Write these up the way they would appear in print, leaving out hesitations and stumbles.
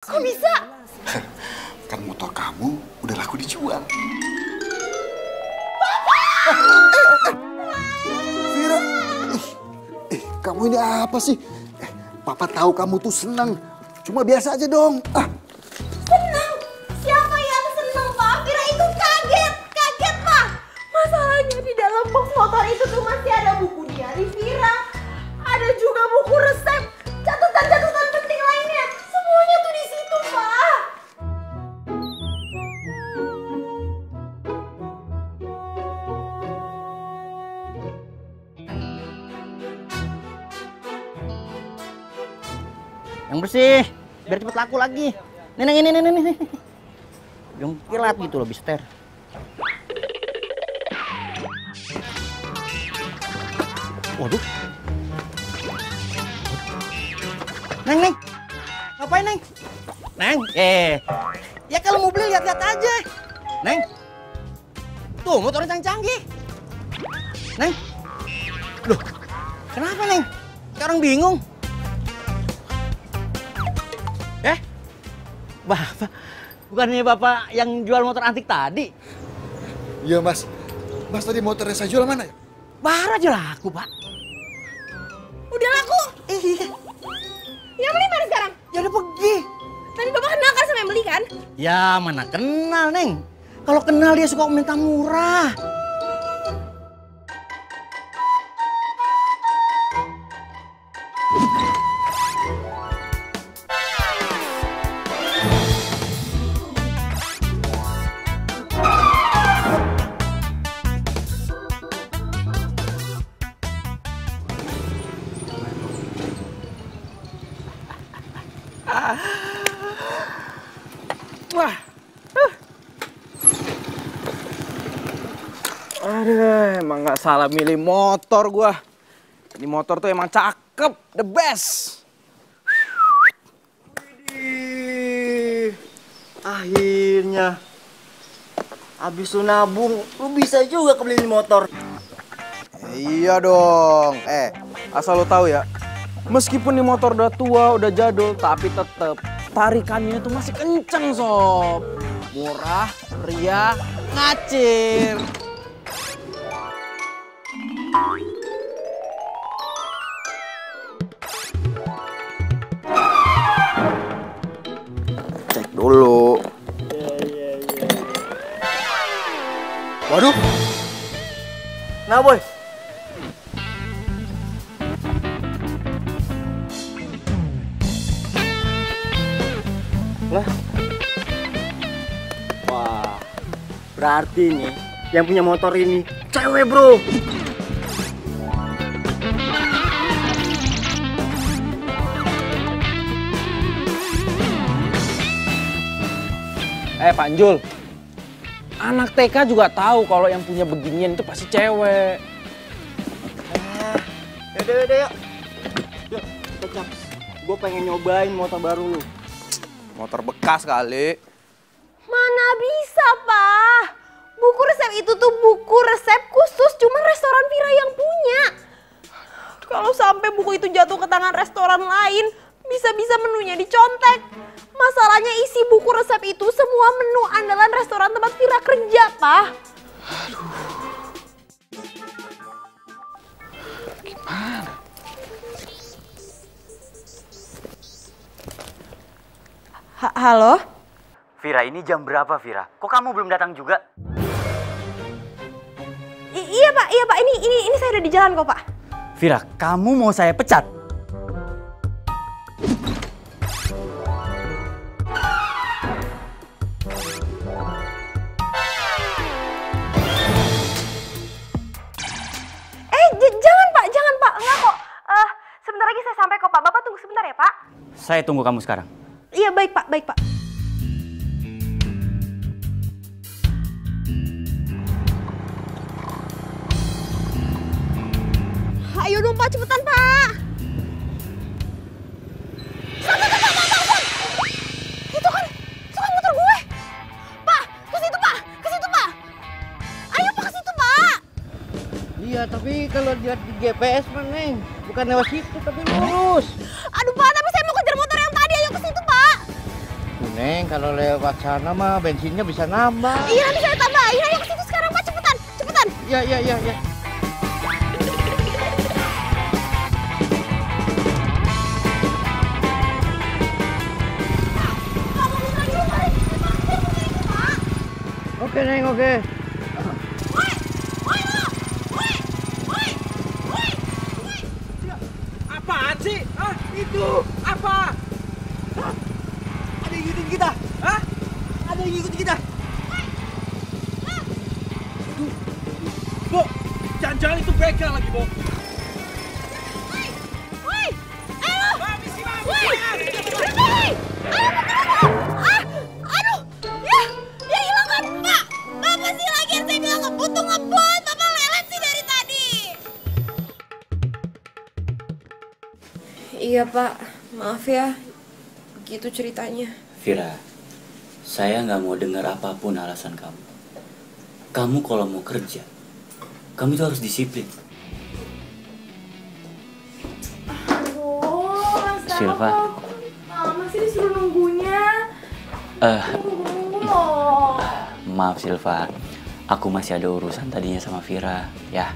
Kok bisa? Kan motor kamu udah laku dijual. Vira, kamu ini apa sih? Papa tahu kamu tuh senang. Cuma biasa aja dong. Senang? Siapa yang senang, Pak? Vira itu kaget Pak. Masalahnya di dalam box motor itu tuh masih ada buku diari Vira. Ada juga buku resep, catatan-catatan penting lainnya. Semuanya tuh di situ, Pak. Yang bersih, biar cepet laku lagi. Nih. Yang kilat gitu loh, Mister. Waduh. Neng. Ngapain, Neng? Neng, ya kalau mau beli lihat-lihat aja. Neng. Tuh, motornya canggih-canggih. Neng. Loh, kenapa, Neng? Sekarang bingung. Bapak, bukannya Bapak yang jual motor antik tadi? Iya, Mas. Mas tadi motornya saya jual mana ya? Baru aja laku, Pak. Udah laku? Iya. Yang beli mana sekarang? Ya udah pergi. Tadi Bapak kenal kan sama yang beli kan? Ya mana kenal, Neng. Kalau kenal dia suka minta murah. Wah. Aduh, emang gak salah milih motor gua. Ini motor tuh emang cakep, the best. Widih. Akhirnya. Habis lu nabung, lu bisa juga kebeli motor. Iya dong. Asal lo tahu ya. Meskipun ini motor udah tua, udah jadul, tapi tetep tarikannya tuh masih kenceng, Sob. Murah, meriah, ngacir. Cek dulu. Waduh. Nah, boy. Lah. Wah. Berarti nih yang punya motor ini cewek, bro. Panjul. Anak TK juga tahu kalau yang punya beginian itu pasti cewek. Yaudah, yuk. Yuk, kecap. Gue pengen nyobain motor baru lu. Motor bekas kali. Mana bisa, Pak? Buku resep itu tuh buku resep khusus cuma restoran Vira yang punya. Kalau sampai buku itu jatuh ke tangan restoran lain, bisa-bisa menunya dicontek. Masalahnya isi buku resep itu semua menu andalan restoran tempat Vira kerja, Pak. Aduh. Gimana? Halo? Vira, ini jam berapa, Vira? Kok kamu belum datang juga? Iya, Pak. Ini saya udah di jalan kok, Pak. Vira, kamu mau saya pecat? Jangan, Pak. Enggak kok. Sebentar lagi saya sampai kok, Pak. Bapak tunggu sebentar ya, Pak. Saya tunggu kamu sekarang. Iya, baik, Pak. Ayo dong, Pak, cepetan, Pak. Pak. Itu kan motor gue. Pak, ke situ, Pak. Ayo, Pak, ke situ, Pak. Iya, tapi kalau lihat di GPS mah, Neng, bukan lewat situ tapi lurus. Aduh, Pak, tapi saya mau kejar motor yang tadi. Ayo ke situ, Pak. Neng, kalau lewat sana mah bensinnya bisa nambah. Iya, nanti saya tambahin. Ayo ke situ sekarang, Pak. Cepetan, cepetan. Iya, iya, iya, iya. Oke, Neng, oke. Apaan sih? Hah? Itu apa? Hah? Ada yang ngikutin kita? Hah? Ada yang ngikutin kita? Bo, jangan-jangan itu begal lagi, Bo. Woi, ayo. Misi, Bang. Woi, berhenti. Ayo, ah, aduh, ya hilang kan, Pak. Apa sih lagi yang saya bilang ngebut tuh ngebut. Bapak lelet sih dari tadi. Iya, Pak. Maaf ya. Begitu ceritanya. Vira, saya nggak mau dengar apapun alasan kamu. Kamu kalau mau kerja, kamu itu harus disiplin. Aduh, Mas Tama Silva. kok lama sih disuruh nunggunya? Nunggu loh. Maaf Silva, aku masih ada urusan tadinya sama Vira, ya.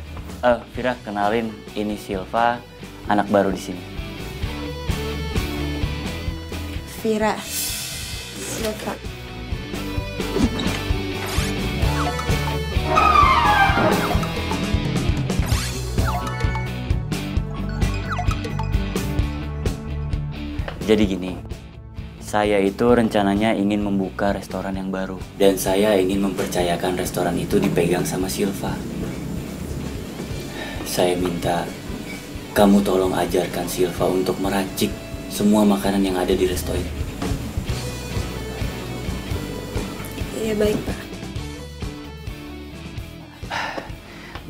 Vira, kenalin, ini Silva, anak baru di sini. Vira. Silva. Jadi gini, saya itu rencananya ingin membuka restoran yang baru. Dan saya ingin mempercayakan restoran itu dipegang sama Silva. Saya minta kamu tolong ajarkan Silva untuk meracik semua makanan yang ada di resto ini. Iya, baik, Pak.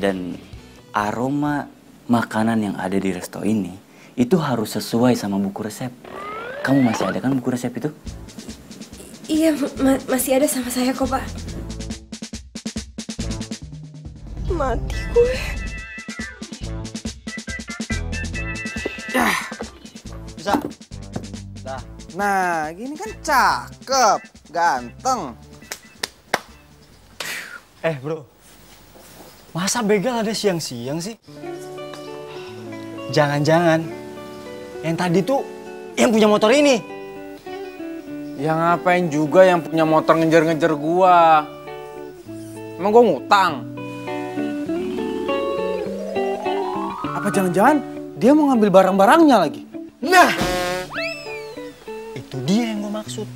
Dan aroma makanan yang ada di resto ini itu harus sesuai sama buku resep. Kamu masih ada kan buku resep itu? Iya, masih ada sama saya kok, Pak. Mati gue. Bisa. Dah. Nah, gini kan cakep, ganteng. Bro, masa begal ada siang-siang sih? Jangan-jangan yang tadi tuh yang punya motor ini. Ya ngapain juga yang punya motor ngejar-ngejar gua? Emang gua ngutang? Apa jangan-jangan dia mau ngambil barang-barangnya lagi? Nah, itu dia yang gue maksud.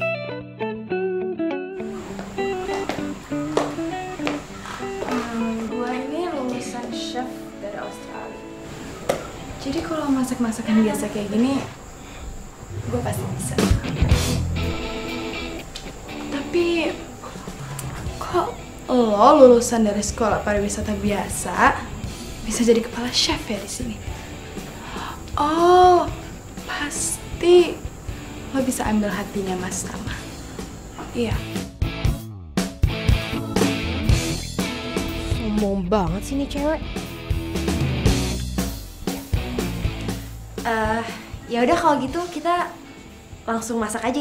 Gue ini lulusan chef dari Australia. Jadi kalau masak-masakan biasa kayak gini, gue pasti bisa. Tapi kok lo lulusan dari sekolah pariwisata biasa bisa jadi kepala chef ya di sini? Oh, pasti lo bisa ambil hatinya Mas Tama. Iya. Sombong banget sih nih cewek. Ya udah kalau gitu kita langsung masak aja.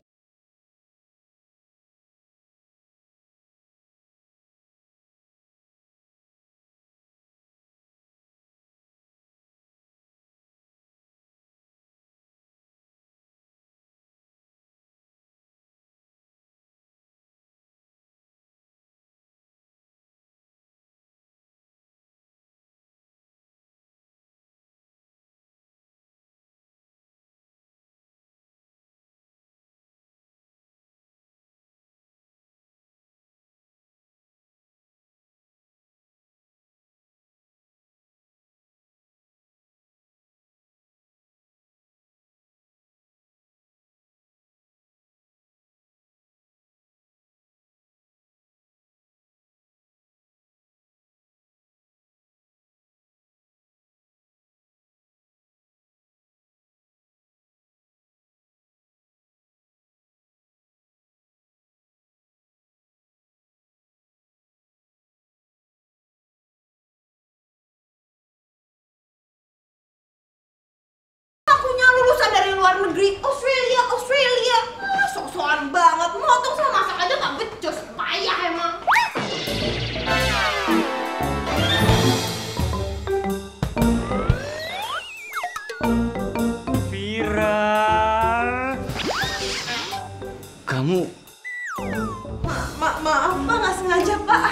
Akunya lulusan dari luar negeri, Australia. Ah, sok-sokan banget. Maaf Pak, nggak sengaja Pak.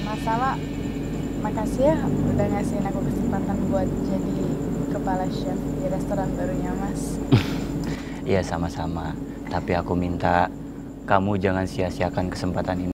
Masalah, makasih ya udah ngasihin aku kesempatan buat jadi kepala chef di restoran barunya Mas. Iya sama-sama. Tapi aku minta kamu jangan sia-siakan kesempatan ini.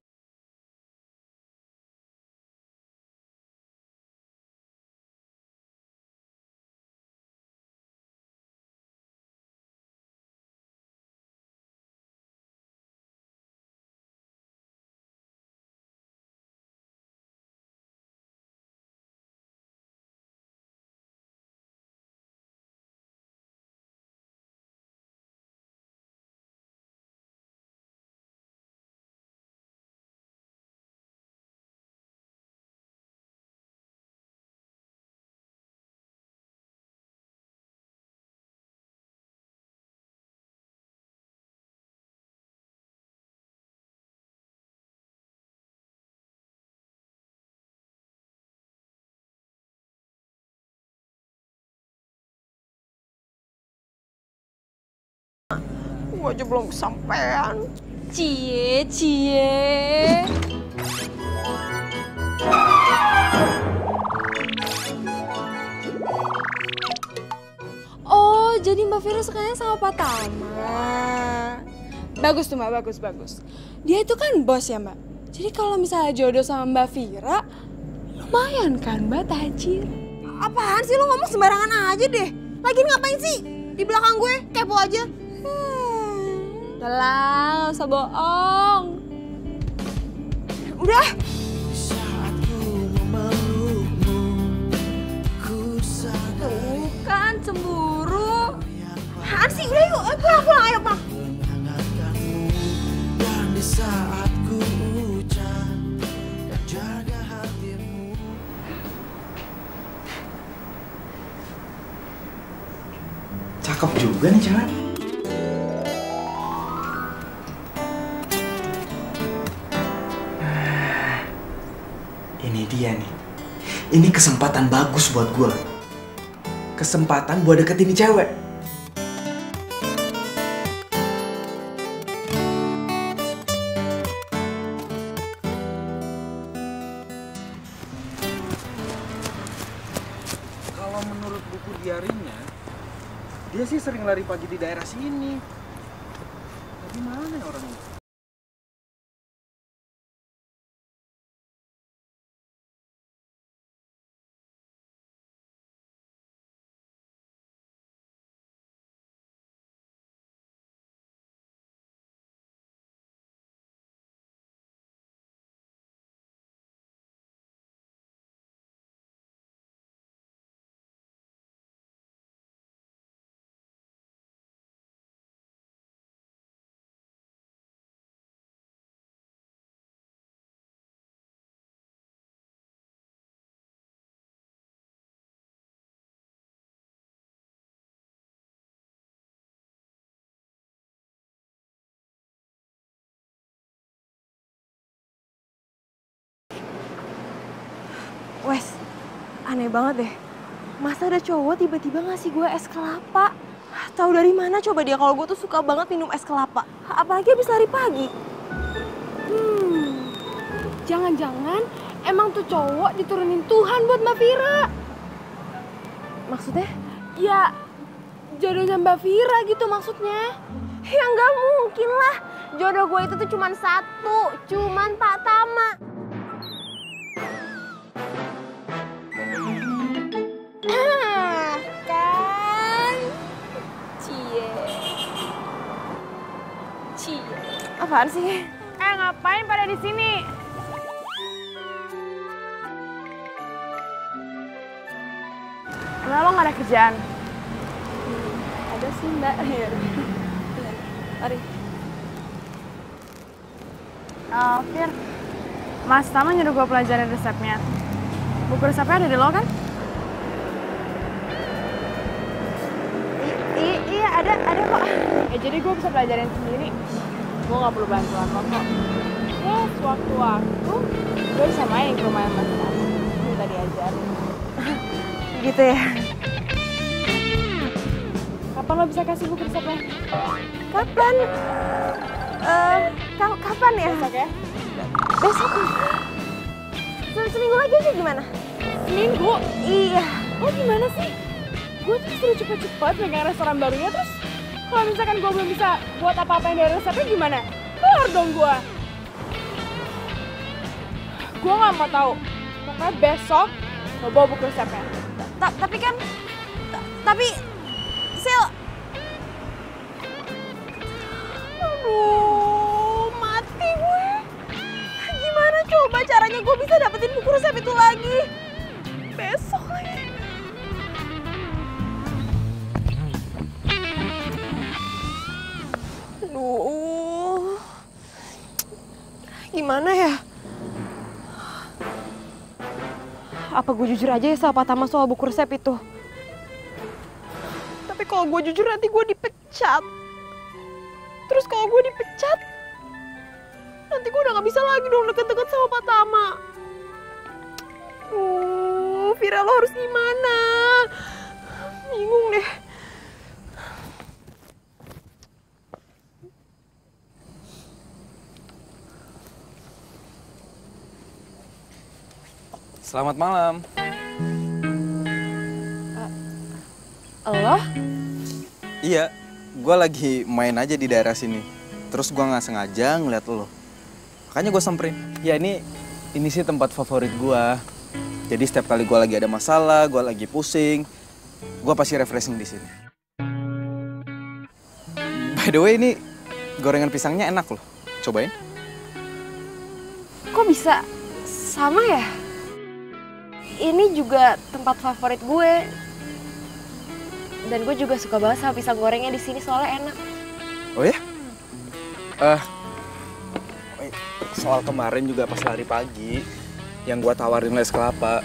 Gua aja belum kesampean. Cie. Oh, jadi Mbak Vira sukanya sama Pak Tama. Bagus tuh Mbak, bagus. Dia itu kan bos ya Mbak. Jadi kalau misalnya jodoh sama Mbak Vira, lumayan kan Mbak tajir. Apaan sih lu ngomong sembarangan aja deh. Lagian ngapain sih di belakang gue? Kepo aja. Udah lah, gak usah bohong. Udah. Tuh kan cemburu. Apaan sih? Udah yuk, pulang, ayo pulang. Cakep juga nih cewek. Ini dia nih. Ini kesempatan bagus buat gue. Kesempatan buat deketin nih cewek. Kalau menurut buku diarinya, dia sih sering lari pagi di daerah sini. Tapi mana ya orangnya? Wes, aneh banget deh. Masa ada cowok tiba-tiba ngasih gue es kelapa? Tahu dari mana coba dia kalau gue tuh suka banget minum es kelapa. Apalagi habis lari pagi. Jangan-jangan emang tuh cowok diturunin Tuhan buat Mbak Vira. Maksudnya? Ya, jodohnya Mbak Vira gitu maksudnya. Ya nggak mungkin lah. Jodoh gue itu tuh cuman satu, cuman Pak Tama. Kan? Cie. Apaan sih? Ngapain pada di sini? Emang lo gak ada kerjaan? Ada sih Mbak. Mari. Fir, Mas Tama nyuruh gue pelajarin resepnya. Buku resepnya ada di lo kan? Iya ada kok. Jadi gue bisa pelajarin sendiri. Gue gak perlu bantuan lo kok. Ya, sewaktu-waktu main ke rumah mantan aku. Minta diajarin. Gitu ya. Kapan lo bisa kasih buku resepnya? Kapan? Kapan ya? Besok ya? Besok. Seminggu lagi aja gimana? Seminggu? Iya. Lo gimana sih? Gue tuh disuruh cepet-cepet megang restoran barunya, terus kalau misalkan gue belum bisa buat apa-apa yang dari resepnya gimana? Keluar dong gue. Gue gak mau tahu. Pokoknya besok lo bawa buku resepnya. Tapi Sil. Aduh, mati gue. Gimana coba caranya gue bisa dapetin buku resep itu lagi? Besok lagi. Aduh. Gimana ya? Apa gue jujur aja ya sama Tama soal buku resep itu? Tapi kalau gue jujur nanti gue dipecat. Terus kalau gue dipecat, nanti gue udah gak bisa lagi dong deket-deket sama Pak Tama. Vira, lo harus gimana? Bingung deh. Selamat malam. Lo? Iya, gue lagi main aja di daerah sini. Terus gue nggak sengaja ngeliat lo. Makanya gue samperin. Ya ini sih tempat favorit gue. Jadi setiap kali gue lagi ada masalah, gue lagi pusing, gue pasti refreshing di sini. By the way, ini gorengan pisangnya enak loh. Cobain. Kok bisa sama ya? Ini juga tempat favorit gue. Dan gue juga suka banget sama pisang gorengnya di sini soalnya enak. Oh ya? Soal kemarin juga pas lari pagi, yang gue tawarin les kelapa,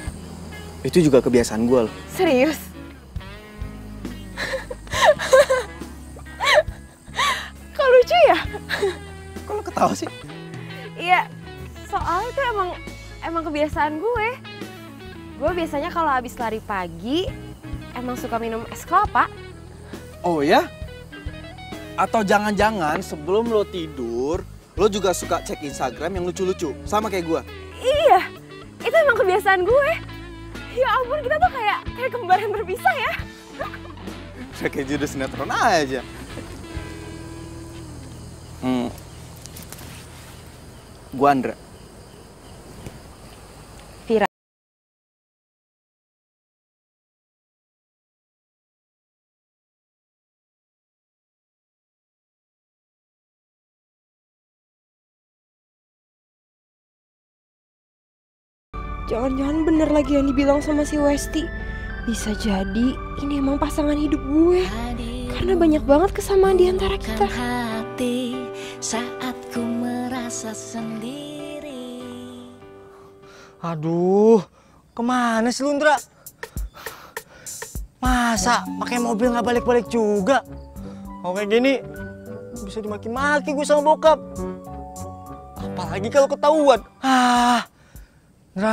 itu juga kebiasaan gue loh. Serius? Kok lucu ya? Kok lo ketawa sih? Iya, soalnya itu emang kebiasaan gue. Gue biasanya kalau habis lari pagi, emang suka minum es kelapa. Oh ya? Atau jangan-jangan sebelum lo tidur, lo juga suka cek Instagram yang lucu-lucu, sama kayak gue? Iya, itu emang kebiasaan gue. Ya ampun, kita tuh kayak kembar yang berpisah ya. Kayak judul sinetron aja. Gue Andra. Vira. Jangan-jangan bener lagi yang dibilang sama si Westi. Bisa jadi ini emang pasangan hidup gue. Karena banyak banget kesamaan di antara kita. Hati saat ku merasa sendiri. Aduh, kemana sih lu, Ndra? Masa pakai mobil nggak balik-balik juga? Kalau kayak gini bisa dimaki-maki gue sama bokap. Apalagi kalau ketahuan. Ndra.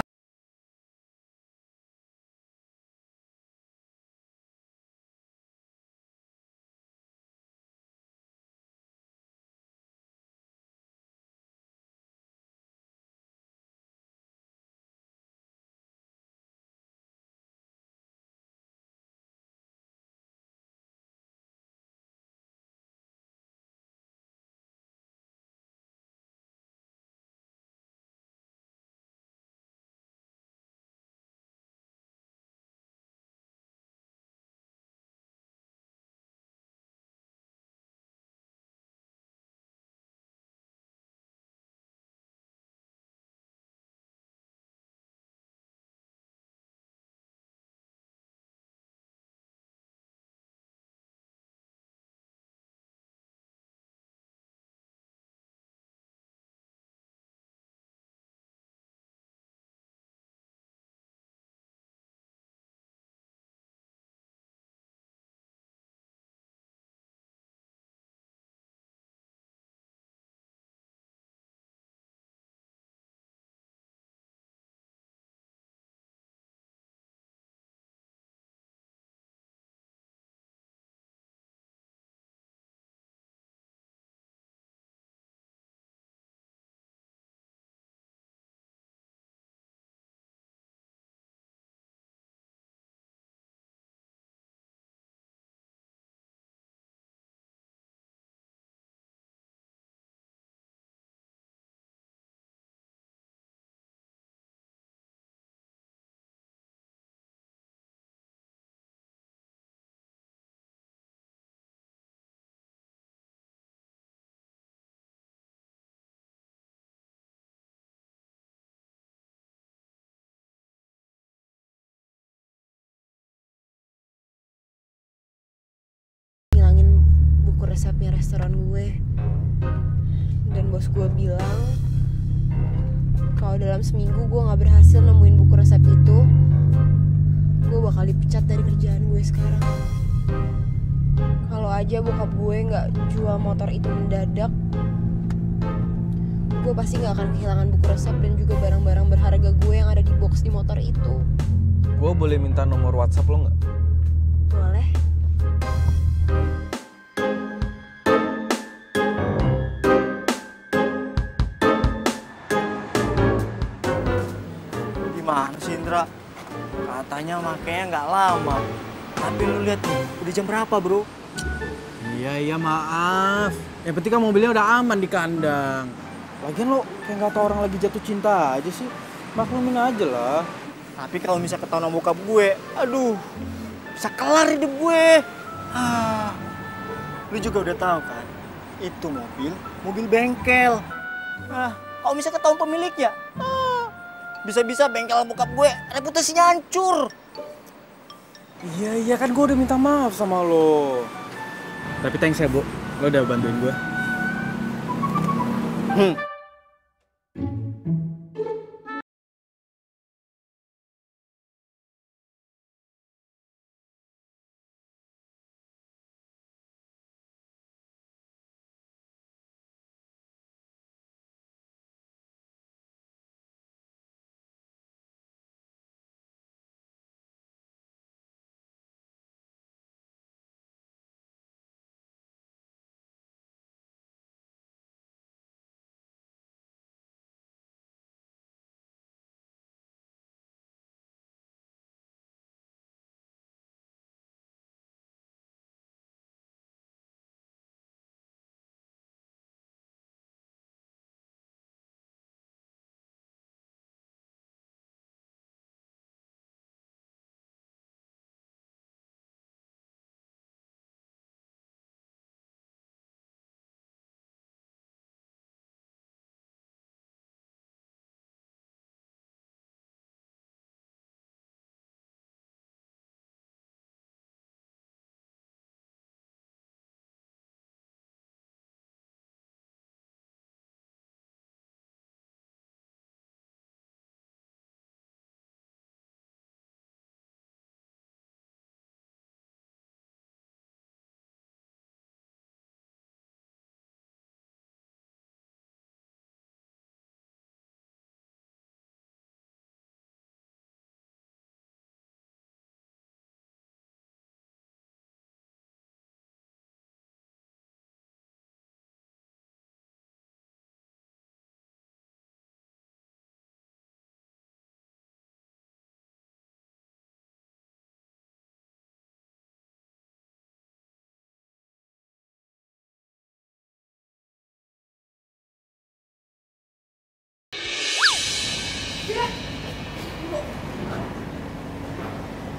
resepnya restoran gue. Dan bos gue bilang kalau dalam seminggu gue gak berhasil nemuin buku resep itu, gue bakal dipecat dari kerjaan gue sekarang. Kalau aja bokap gue gak jual motor itu mendadak, gue pasti gak akan kehilangan buku resep dan juga barang-barang berharga gue yang ada di box di motor itu. Gue boleh minta nomor WhatsApp lo nggak? Boleh? Gimana sih Indra? Katanya makanya nggak lama. Tapi lu lihat nih, udah jam berapa bro? Iya maaf. Yang penting kan mobilnya udah aman di kandang. Lagian lo kayak nggak tau orang lagi jatuh cinta aja sih. Maklumin aja lah. Tapi kalau misalnya ketahuan sama bokap gue, aduh, bisa kelar hidup gue. Lu juga udah tahu kan, itu mobil bengkel. Kalau misalnya ketahuan pemiliknya, bisa-bisa bengkel bokap gue reputasinya hancur. Iya kan gue udah minta maaf sama lo. Tapi thanks ya Bu, lo udah bantuin gue.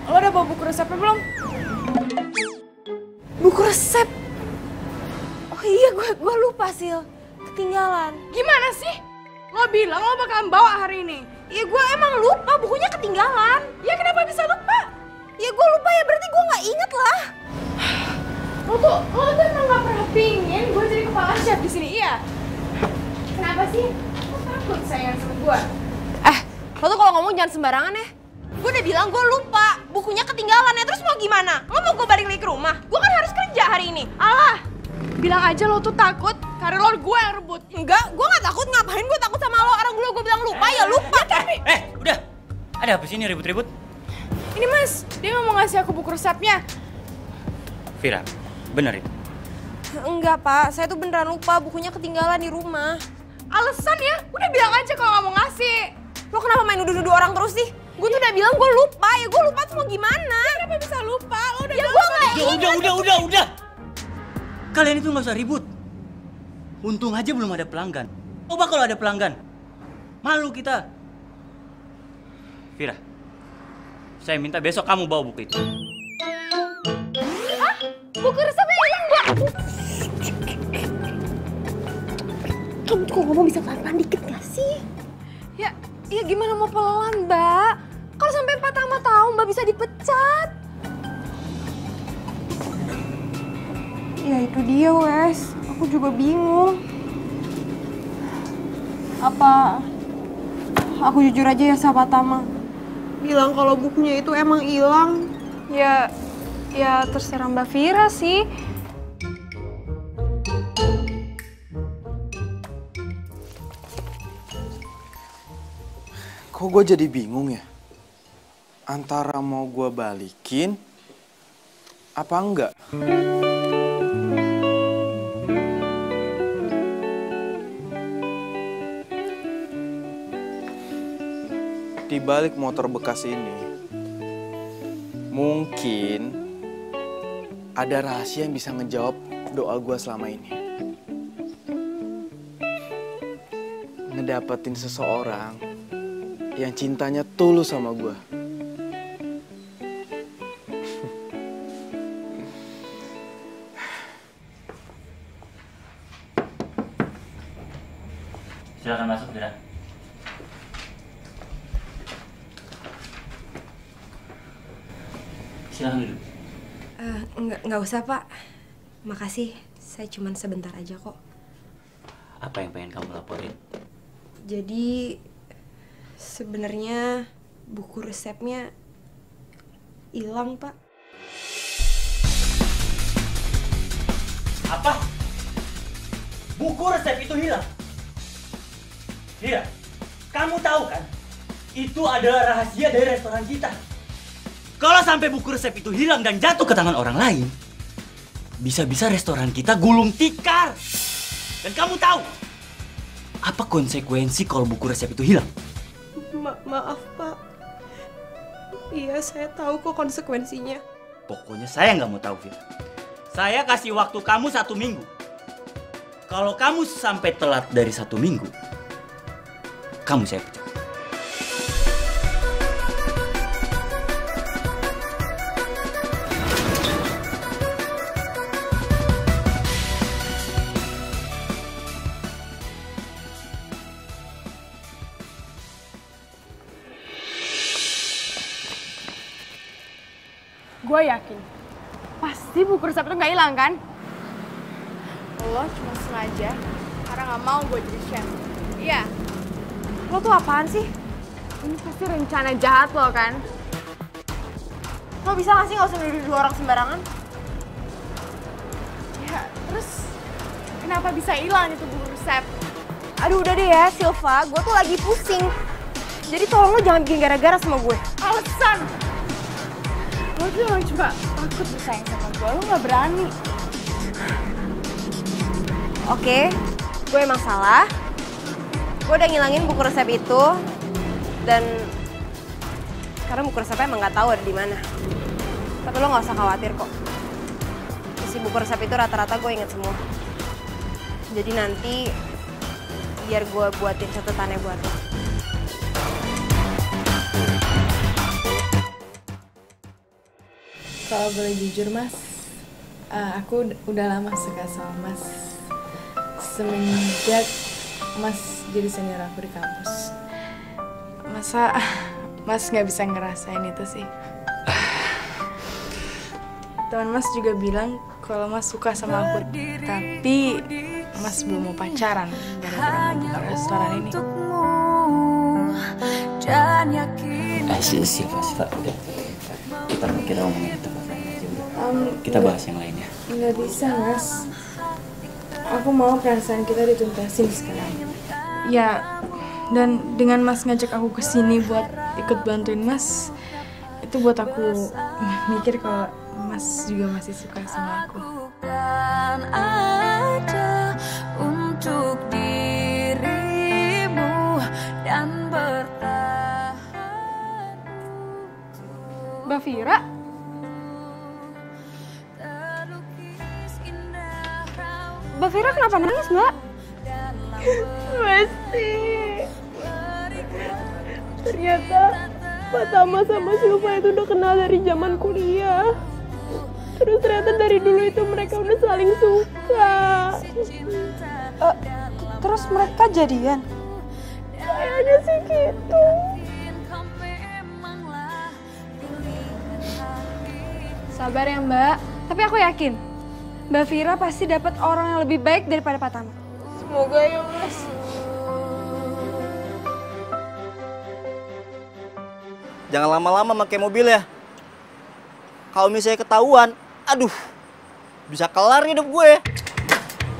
Lo udah bawa buku resepnya belum? Buku resep? Oh iya, gue lupa Sil, ketinggalan. Gimana sih? Lo bilang lo bakalan bawa hari ini. Ya gue emang lupa, bukunya ketinggalan. Ya kenapa bisa lupa? Ya gue lupa ya, berarti gue gak inget lah. Lo tuh emang gak pernah pingin gue jadi kepala chef di sini, iya? Kenapa sih? Lo takut sayang sama gue? Lo tuh kalau ngomong jangan sembarangan ya. Gue udah bilang gue lupa, bukunya ketinggalan ya, terus mau gimana? Lo mau gue balik lagi ke rumah? Gue kan harus kerja hari ini. Alah, bilang aja lo tuh takut karena lo gue yang rebut. Enggak, gue gak takut, ngapain gue takut sama lo? Orang gue bilang lupa ya lupa. Udah. Ada apa sih ini ribut-ribut? Ini mas, dia nggak mau ngasih aku buku resepnya. Vira, bener itu? Enggak pak, saya tuh beneran lupa, bukunya ketinggalan di rumah. Alasan ya? Udah bilang aja kalau nggak mau ngasih. Lo kenapa main nuduh-nuduh orang terus sih? Gue tuh udah bilang gue lupa, ya gue lupa tuh mau gimana? Kenapa bisa lupa? Lo udah ya gue nggak ingat. Udah. Kalian itu nggak usah ribut. Untung aja belum ada pelanggan. Coba kalau ada pelanggan, malu kita. Vira, saya minta besok kamu bawa buku itu. Buku resepnya hilang, Mbak. Kamu tuh ngomong bisa pelan-pelan dikit gak sih? Ya gimana mau pelan, Mbak? Kalau sampai patah tahu Mbak bisa dipecat. Ya itu dia, Wes. Aku juga bingung. Apa aku jujur aja ya sama Tama? Bilang kalau bukunya itu emang hilang. Ya terserah Mbak Vira sih. Kok gue jadi bingung ya? Antara mau gue balikin, apa enggak? Di balik motor bekas ini, mungkin ada rahasia yang bisa ngejawab doa gue selama ini. Ngedapetin seseorang yang cintanya tulus sama gue. Silakan masuk, Vira. Silakan duduk. Nggak usah, Pak. Makasih, saya cuman sebentar aja kok. Apa yang pengen kamu laporin? Jadi sebenarnya buku resepnya hilang, Pak. Apa? Buku resep itu hilang? Vira, kamu tahu kan? Itu adalah rahasia dari restoran kita. Kalau sampai buku resep itu hilang dan jatuh ke tangan orang lain, bisa-bisa restoran kita gulung tikar. Dan kamu tahu apa konsekuensi kalau buku resep itu hilang? Maaf, Pak. Iya, saya tahu kok konsekuensinya. Pokoknya saya nggak mau tahu, Vira. Saya kasih waktu kamu 1 minggu. Kalau kamu sampai telat dari 1 minggu, kamu saya pecat. Gue yakin pasti buku resep itu nggak hilang kan? Lo cuma sengaja karena nggak mau gue jadi chef. Iya. Lo tuh apaan sih? Ini pasti rencana jahat lo kan? Lo bisa nggak sih nggak usah nuduh orang sembarangan? Ya, terus kenapa bisa hilang itu buku resep? Aduh udah deh ya, Silva. Gue tuh lagi pusing. Jadi tolong lo jangan bikin gara-gara sama gue. Alasan! Lo tuh emang cuma takut disayang sama gue, lo gak berani. Oke, gue emang salah. Gue udah ngilangin buku resep itu. Dan karena buku resepnya emang gak tahu ada di mana. Tapi lo gak usah khawatir kok. Isi buku resep itu rata-rata gue inget semua. Jadi nanti biar gue buatin catatannya buat lo. Kalau boleh jujur mas, aku udah lama suka sama mas. Semenjak mas jadi senior aku di kampus. Masa mas nggak bisa ngerasain itu sih? Teman mas juga bilang kalau mas suka sama aku, tapi mas belum mau pacaran gara-gara mau buka restoran ini. Siva, udah. Kita ngomongin itu. Kita bahas yang lainnya. Nggak bisa, Mas. Aku mau perasaan kita dituntasin sekarang. Ya, dan dengan Mas ngajak aku ke sini buat ikut bantuin Mas, itu buat aku mikir kalau Mas juga masih suka sama aku. Ada untuk dirimu dan bertahan. Mbak Vira? Mbak Vira kenapa nangis, Mbak? Pasti. Ternyata Pak Tama sama Silva itu udah kenal dari zaman kuliah. Terus ternyata dari dulu itu mereka udah saling suka. Terus mereka jadian? Kayaknya sih gitu. Sabar ya Mbak, tapi aku yakin Mbak Vira pasti dapat orang yang lebih baik daripada Pak Tama. Semoga ya, Mas. Jangan lama-lama pakai mobil ya. Kalau misalnya ketahuan, aduh, bisa kelar hidup gue.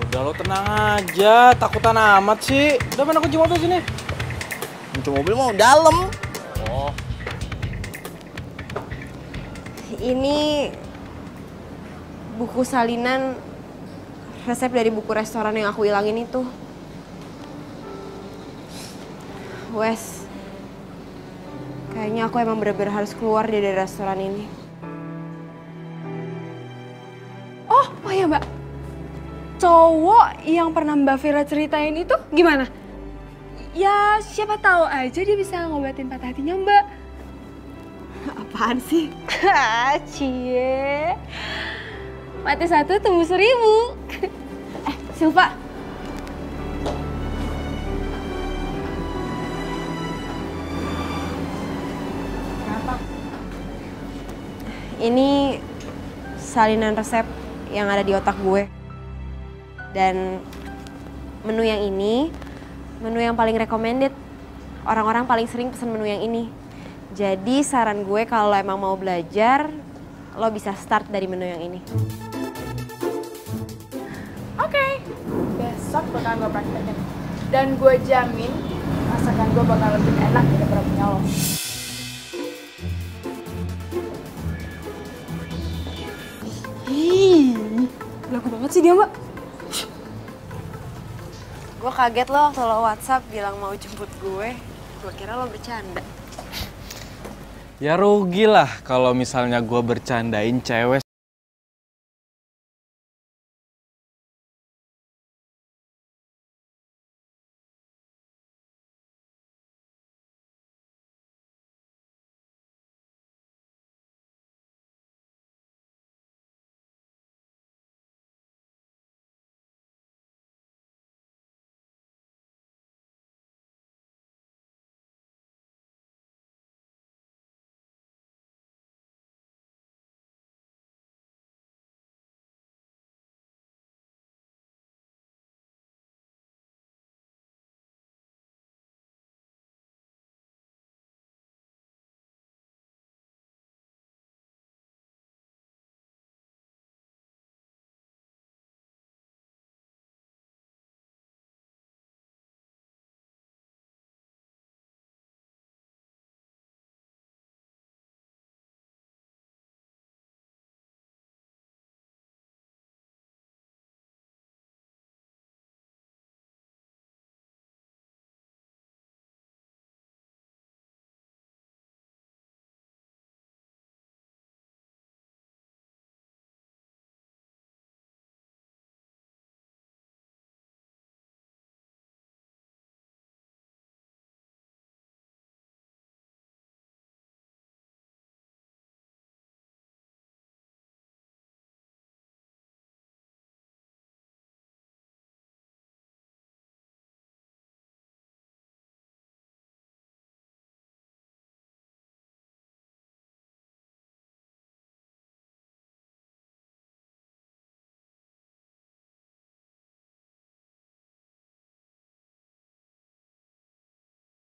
Udah lo tenang aja, takutan amat sih. Udah mana kunci mobil sini? Kunci mobil mau dalam. Oh. Ini buku salinan resep dari buku restoran yang aku hilangin itu. Wes, kayaknya aku emang bener-bener harus keluar dari restoran ini. Oh ya Mbak, cowok yang pernah Mbak Vira ceritain itu gimana? Ya siapa tahu aja dia bisa ngobatin patah hatinya Mbak. Apaan sih? Cie, mati satu tumbuh 1000. Silva. Kenapa? Ini salinan resep yang ada di otak gue. Dan menu yang ini, menu yang paling recommended. Orang-orang paling sering pesan menu yang ini. Jadi saran gue kalau emang mau belajar, lo bisa start dari menu yang ini. Oke, besok bakal gue praktekin. Dan gue jamin masakan gue bakal lebih enak daripada punya lo. Ih, lagu banget sih dia Mbak. Gue kaget lo waktu lo WhatsApp bilang mau jemput gue. Gue kira lo bercanda. Ya rugi lah kalau misalnya gue bercandain cewek.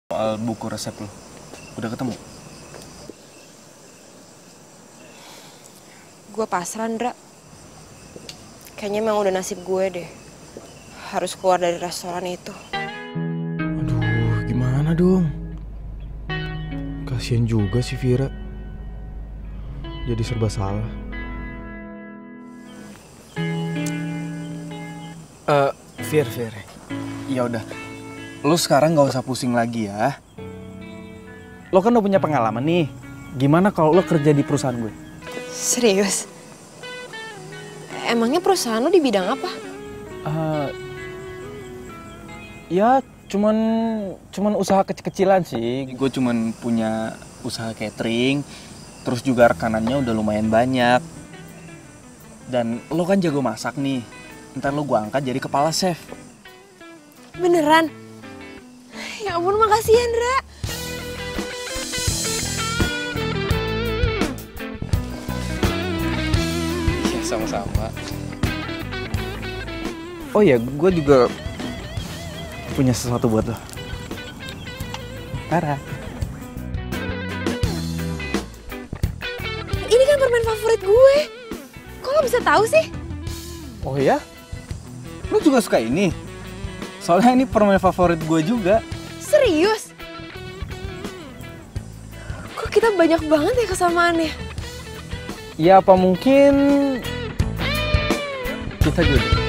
Soal buku resep lo, udah ketemu? Gue pasrah, Ndra. Kayaknya emang udah nasib gue deh. Harus keluar dari restoran itu. Aduh, gimana dong? Kasian juga si Vira. Jadi serba salah. Vir. Ya udah. Lo sekarang gak usah pusing lagi ya. Lo kan udah punya pengalaman nih. Gimana kalau lo kerja di perusahaan gue? Serius? Emangnya perusahaan lo di bidang apa? Ya cuman usaha kecil-kecilan sih. Gue cuman punya usaha catering. Terus juga rekanannya udah lumayan banyak. Dan lo kan jago masak nih. Ntar lo gue angkat jadi kepala chef. Beneran? Ya ampun, makasih ya, Ndra. Ya sama-sama. Oh iya, gue juga punya sesuatu buat lo. Tara. Ini kan permen favorit gue. Kok lo bisa tahu sih? Oh ya? Lo juga suka ini? Soalnya ini permen favorit gue juga. Serius? Kok kita banyak banget ya kesamaannya? Ya apa mungkin kita jodoh.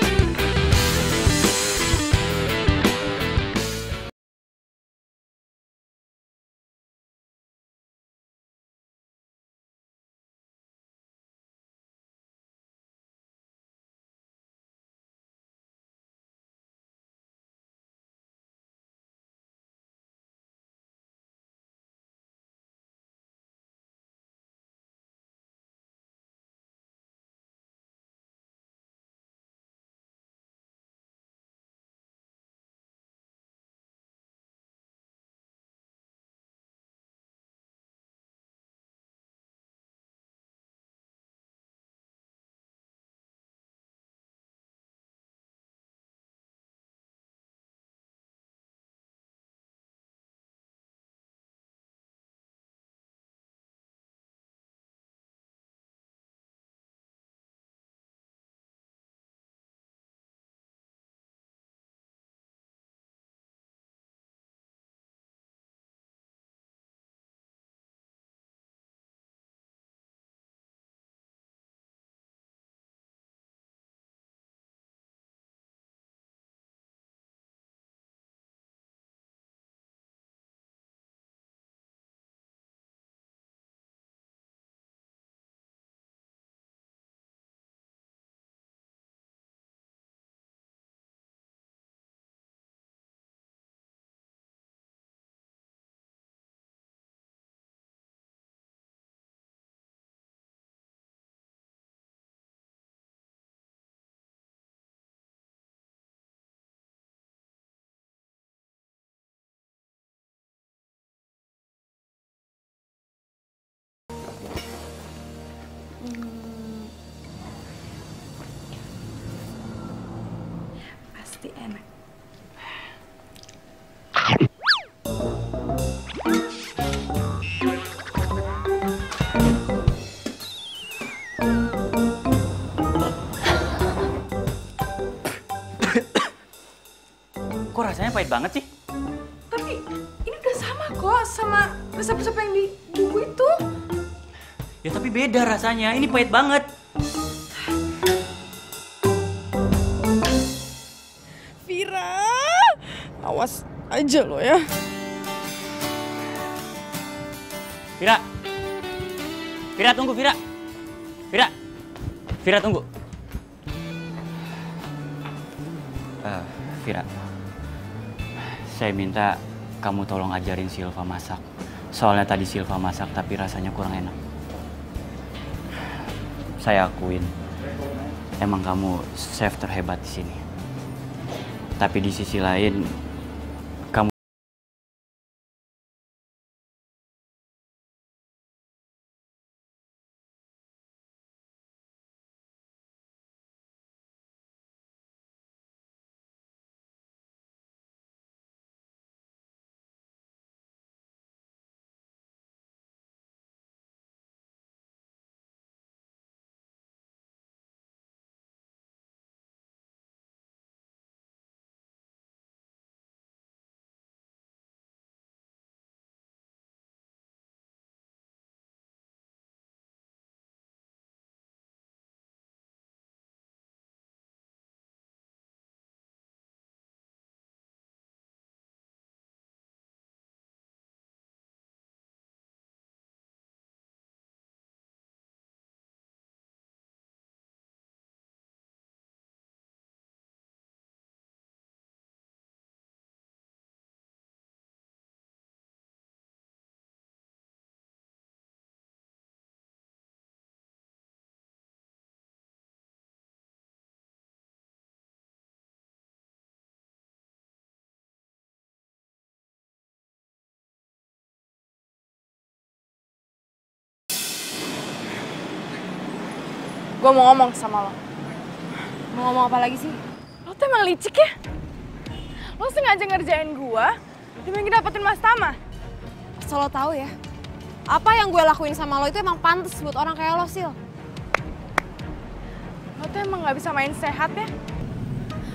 Pasti enak. Kok rasanya pahit banget sih? Tapi ini udah sama kok sama resep-resep yang di buku itu. Ya tapi beda rasanya, ini pahit banget. Vira, awas aja lo ya. Vira! Vira tunggu, Vira! Vira! Vira tunggu. Vira, saya minta kamu tolong ajarin Silva masak. Soalnya tadi Silva masak tapi rasanya kurang enak. Saya akuin, emang kamu chef terhebat di sini. Tapi di sisi lain, kamu Gue mau ngomong sama lo. Mau ngomong apa lagi sih? Lo tuh emang licik ya? Lo sengaja ngerjain gua demi dapetin Mas Tama? Asal lo tahu ya, apa yang gue lakuin sama lo itu emang pantas buat orang kayak lo, Sil. Lo tuh emang gak bisa main sehat ya?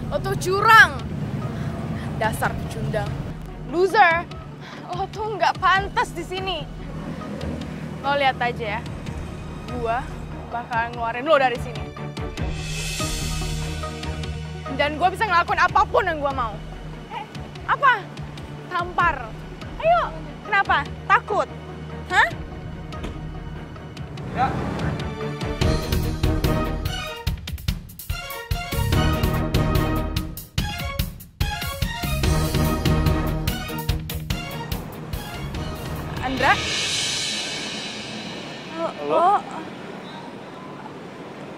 Lo tuh curang. Dasar pecundang. Loser. Lo tuh nggak pantas di sini. Lo lihat aja ya. Gua bakalan ngeluarin lo dari sini. Dan gua bisa ngelakuin apapun yang gua mau. Apa? Tampar. Ayo. Kenapa? Takut? Hah? Ya. Andra?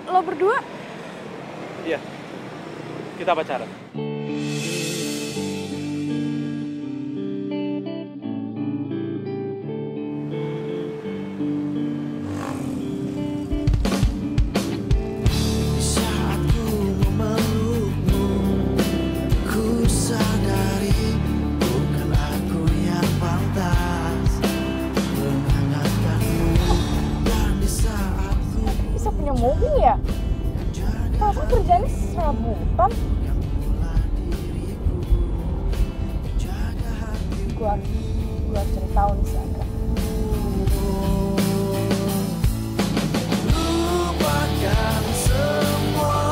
Lo berdua? Iya. Kita pacaran. Bisa punya mobil ya? Masa kerjanya serabutan? Gua cari tahu nih si Andra. Lupakan semua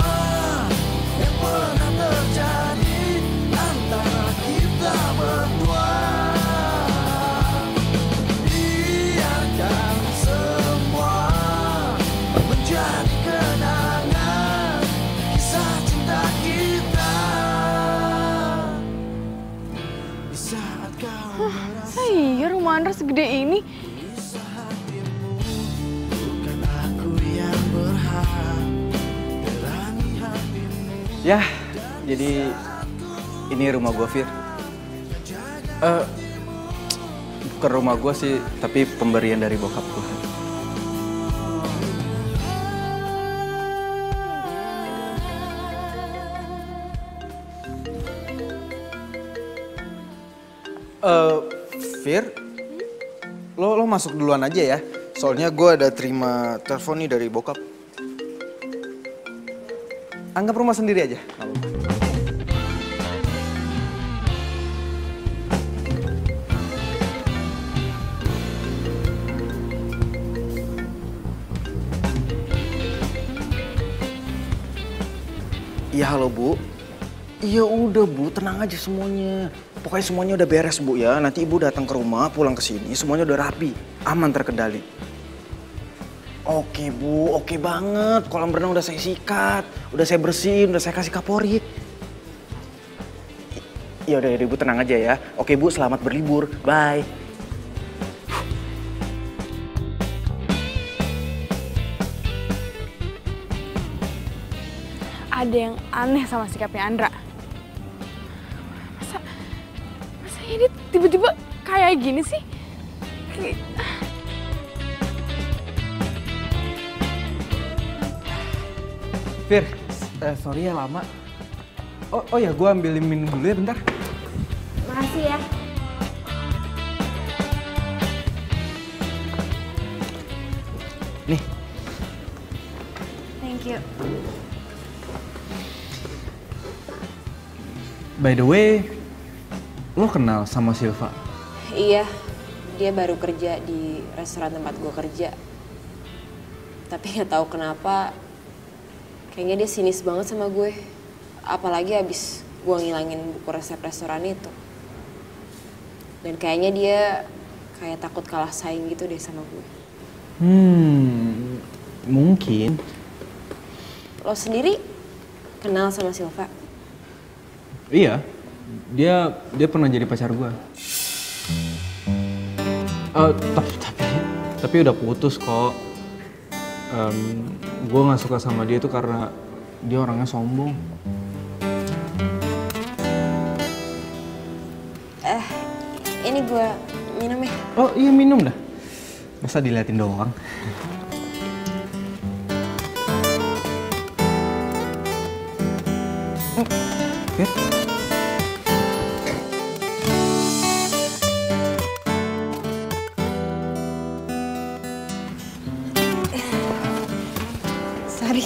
yang pernah terjadi antara kita berdua. Biarkan semua menjadi kenangan kisah cinta kita. Di saat kau merasa Iya, rumah Andra segede ini. bukan aku yang berhak berani hatimu. Ya, jadi ini rumah gua, Fir. Bukan rumah gua sih, tapi pemberian dari bokap gua. Fir, lo masuk duluan aja ya. Soalnya gue ada terima telepon nih dari bokap. Anggap rumah sendiri aja. Iya, halo Bu. Iya udah Bu, tenang aja semuanya. Pokoknya semuanya udah beres Bu ya. Nanti Ibu datang ke rumah, pulang ke sini, semuanya udah rapi, aman, terkendali. Oke Bu, oke banget. Kolam renang udah saya sikat, udah saya bersihin, udah saya kasih kaporit. Ya udah Ibu tenang aja ya. Oke Bu, selamat berlibur. Bye. Ada yang aneh sama sikapnya Andra. Masa ini tiba-tiba kayak gini sih? Fir, sorry ya lama. Oh ya, gue ambilin minum dulu ya bentar. Makasih ya. Nih. Thank you. By the way, lo kenal sama Silva? Iya, dia baru kerja di restoran tempat gue kerja. Tapi nggak tahu kenapa, kayaknya dia sinis banget sama gue. Apalagi abis gue ngilangin buku resep restoran itu. Dan kayaknya dia kayak takut kalah saing gitu deh sama gue. Mungkin. Lo sendiri kenal sama Silva? Iya, dia pernah jadi pacar gue. Tapi udah putus kok. Gue nggak suka sama dia itu karena dia orangnya sombong. Ini gue minum ya. Oh iya, minum dah. Masa diliatin doang. Fir? Sari.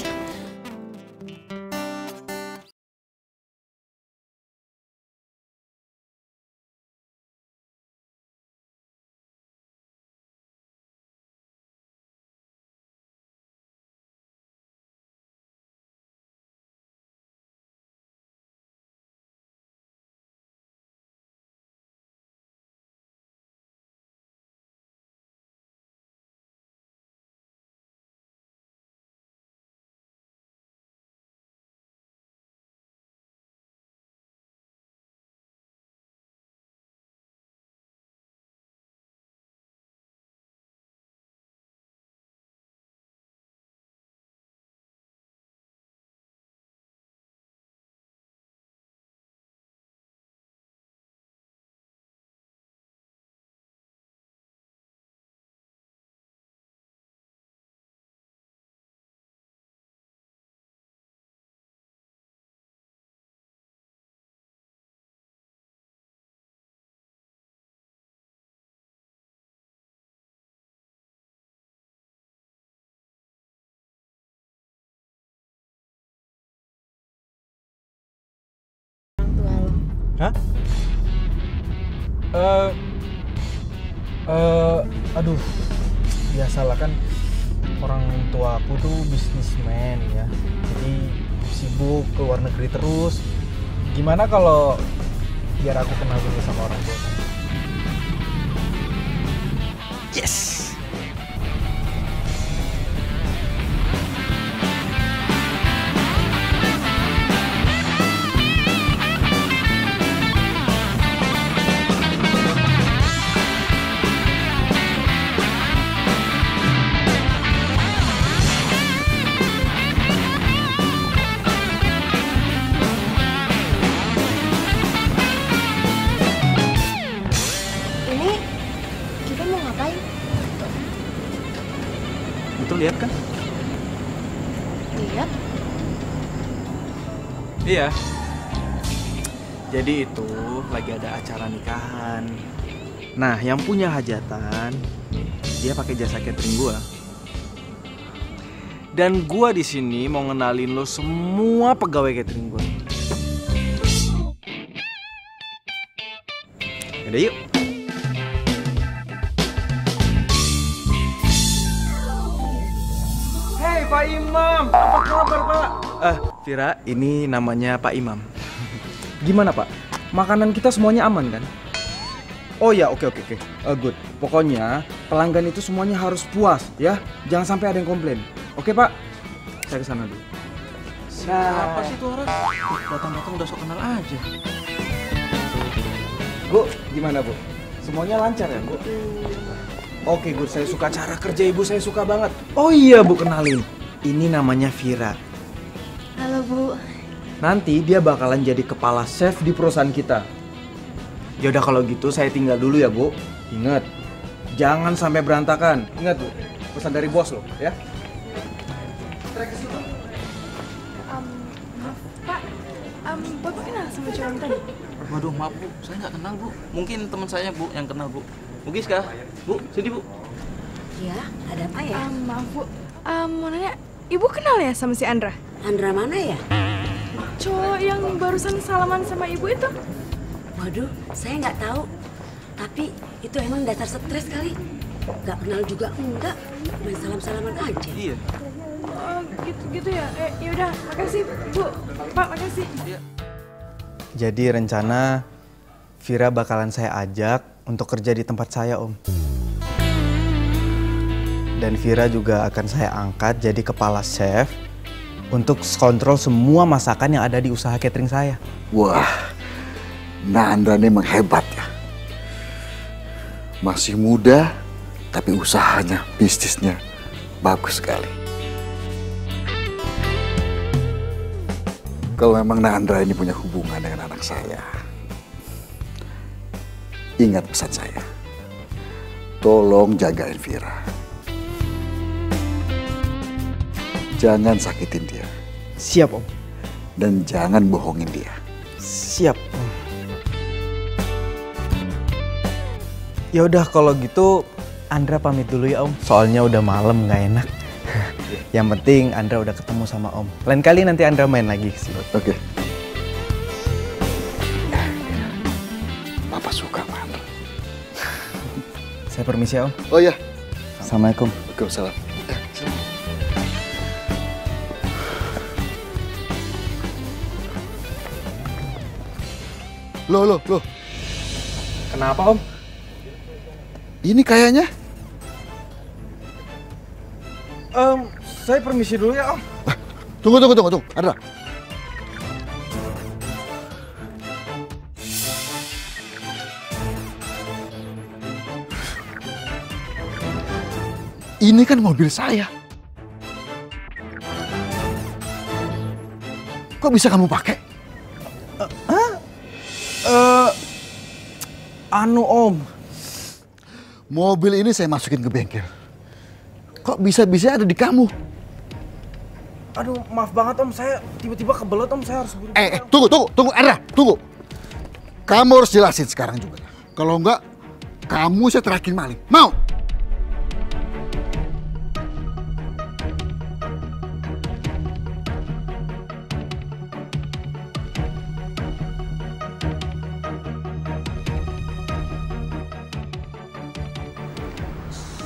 Hah? Aduh, biasalah kan orang tua aku tuh bisnismen ya, jadi sibuk ke luar negeri terus. Gimana kalau biar aku kenal dulu sama orang tua? Yes. Betul, lihat kan? Lihat? Iya. Jadi itu lagi ada acara nikahan. Nah, yang punya hajatan dia pakai jasa catering gua. Dan gua di sini mau ngenalin lo semua pegawai catering gua. Yaudah yuk. Pak Imam, apa kabar Pak? Vira, ini namanya Pak Imam. Gimana Pak? Makanan kita semuanya aman kan? Oh ya, oke. Good. Pokoknya pelanggan itu semuanya harus puas ya. Jangan sampai ada yang komplain. Oke Pak? Saya kesana dulu. Siapa sih tuh orang? Datang-datang udah sok kenal aja. Bu, gimana Bu? Semuanya lancar ya Bu? Oke Gus, saya suka cara kerja Ibu, saya suka banget. Oh iya Bu, kenalin. Ini namanya Vira. Halo Bu. Nanti dia bakalan jadi kepala chef di perusahaan kita. Yaudah kalau gitu saya tinggal dulu ya Bu. Ingat, jangan sampai berantakan. Ingat Bu, pesan dari bos loh ya. Maaf Pak, Bapak kenal sama cewek yang tadi? Waduh, maaf Bu, saya nggak kenal Bu. Mungkin teman saya Bu yang kenal Bu. Bu Giska, Bu, sini Bu. Iya, ada apa ya? Maaf Bu, mau nanya, Ibu kenal ya sama si Andra? Andra mana ya? Cowok yang barusan salaman sama Ibu itu? Waduh, saya nggak tahu. Tapi itu emang dasar stres kali. Nggak kenal juga enggak, main salam-salaman aja. Iya. Oh, gitu ya. Yaudah, makasih Bu. Pak, makasih. Jadi rencana Vira bakalan saya ajak untuk kerja di tempat saya Om. Dan Vira juga akan saya angkat jadi kepala chef untuk kontrol semua masakan yang ada di usaha catering saya. Wah, Nandra ini memang hebat ya. Masih muda, tapi usahanya, bisnisnya bagus sekali. Kalau memang Nandra ini punya hubungan dengan anak saya, ingat pesan saya. Tolong jagain Vira. Jangan sakitin dia. Siap Om. Dan jangan bohongin dia. Siap, Om. Ya udah kalau gitu Andra pamit dulu ya Om. Soalnya udah malam nggak enak. Yang penting Andra udah ketemu sama Om. Lain kali nanti Andra main lagi sih. Oke. Papa suka sama Andra. Saya permisi ya Om. Oh iya. Assalamualaikum. Waalaikumsalam. Loh. Kenapa Om? Ini kayaknya. Saya permisi dulu ya Om. Tunggu. Andra. Ini kan mobil saya. Kok bisa kamu pakai? Om. Mobil ini saya masukin ke bengkel. Kok bisa-bisa ada di kamu? Aduh, maaf banget Om. Saya tiba-tiba kebelet Om. Saya harus buru. Tunggu, Andra, tunggu. Kamu harus jelasin sekarang juga. Kalau enggak, kamu saya terakin maling. Mau?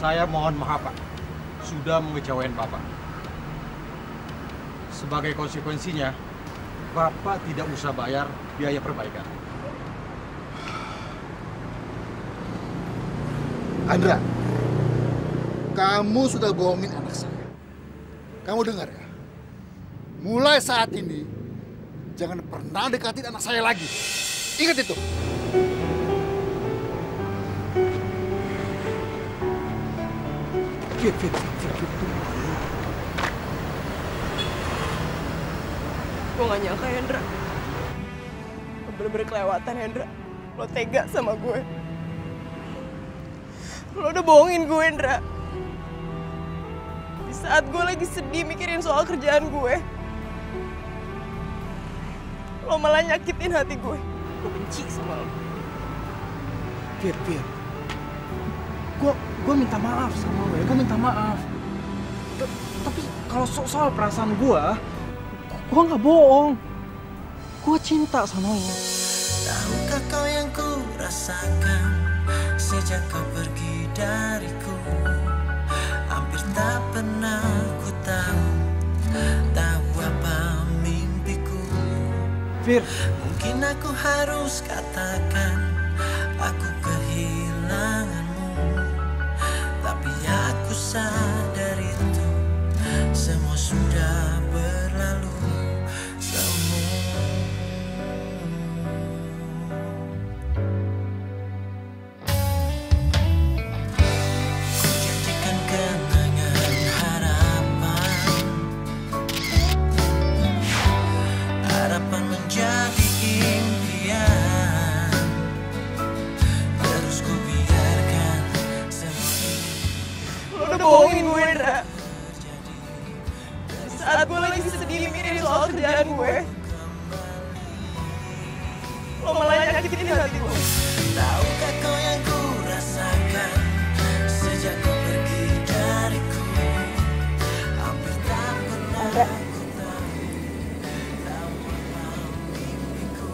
Saya mohon maaf Pak, sudah mengecewain Bapak. Sebagai konsekuensinya, Bapak tidak usah bayar biaya perbaikan. Andra, kamu sudah bohongin anak saya. Kamu dengar ya? Mulai saat ini, jangan pernah dekatin anak saya lagi. Ingat itu. Fit. Gue gak nyangka Hendra. Lo bener-bener kelewatan Hendra. Lo tega sama gue. Lo udah bohongin gue Hendra. Di saat gue lagi sedih mikirin soal kerjaan gue, lo malah nyakitin hati gue. Gue benci sama lo. Fir. Gue minta maaf sama lo ya, gue minta maaf. Tapi kalau soal perasaan gue nggak bohong. Gue cinta sama lo. Tahukah kau yang ku rasakan sejak kau pergi dariku? Hampir tak pernah ku tahu apa mimpiku. Fir, mungkin aku harus katakan aku kehilanganmu. Tapi aku sadar itu semua sudah berlalu. Ku janjikan kenangan harapan. Harapan menjadi impian. Terus ku biarkan Lo udah bohongin gue, Indra. Saat gue lagi sedih mikirin soal kerjaan gue, lo malah nyakitin hati gue. Tahukah kau yang ku rasakan sejak kau pergi dariku? Hampir tak pernah ku tahu.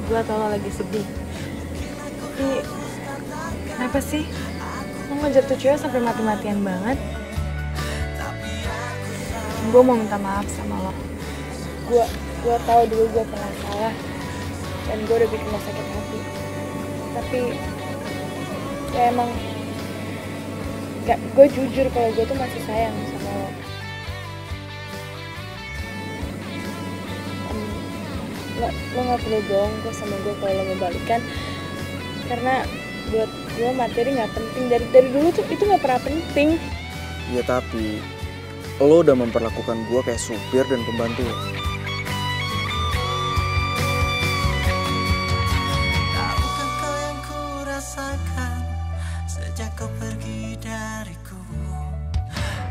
Gue tau lo lagi sedih. Tapi kenapa sih lo ngejar tuh cewek sampai mati-matian banget? Gue mau minta maaf sama lo. Gue tahu dulu gue pernah salah dan gue udah bikin lo sakit hati. Tapi ya emang gue jujur kalau gue tuh masih sayang sama lo. Lo nggak perlu bohong kok sama gue kalau lo mau balikan, karena buat gue materi nggak penting. Dari dulu tuh itu nggak pernah penting. Ya tapi lo udah memperlakukan gue kayak supir dan pembantu lo. Tahukah kau yang ku rasakan sejak kau pergi dariku?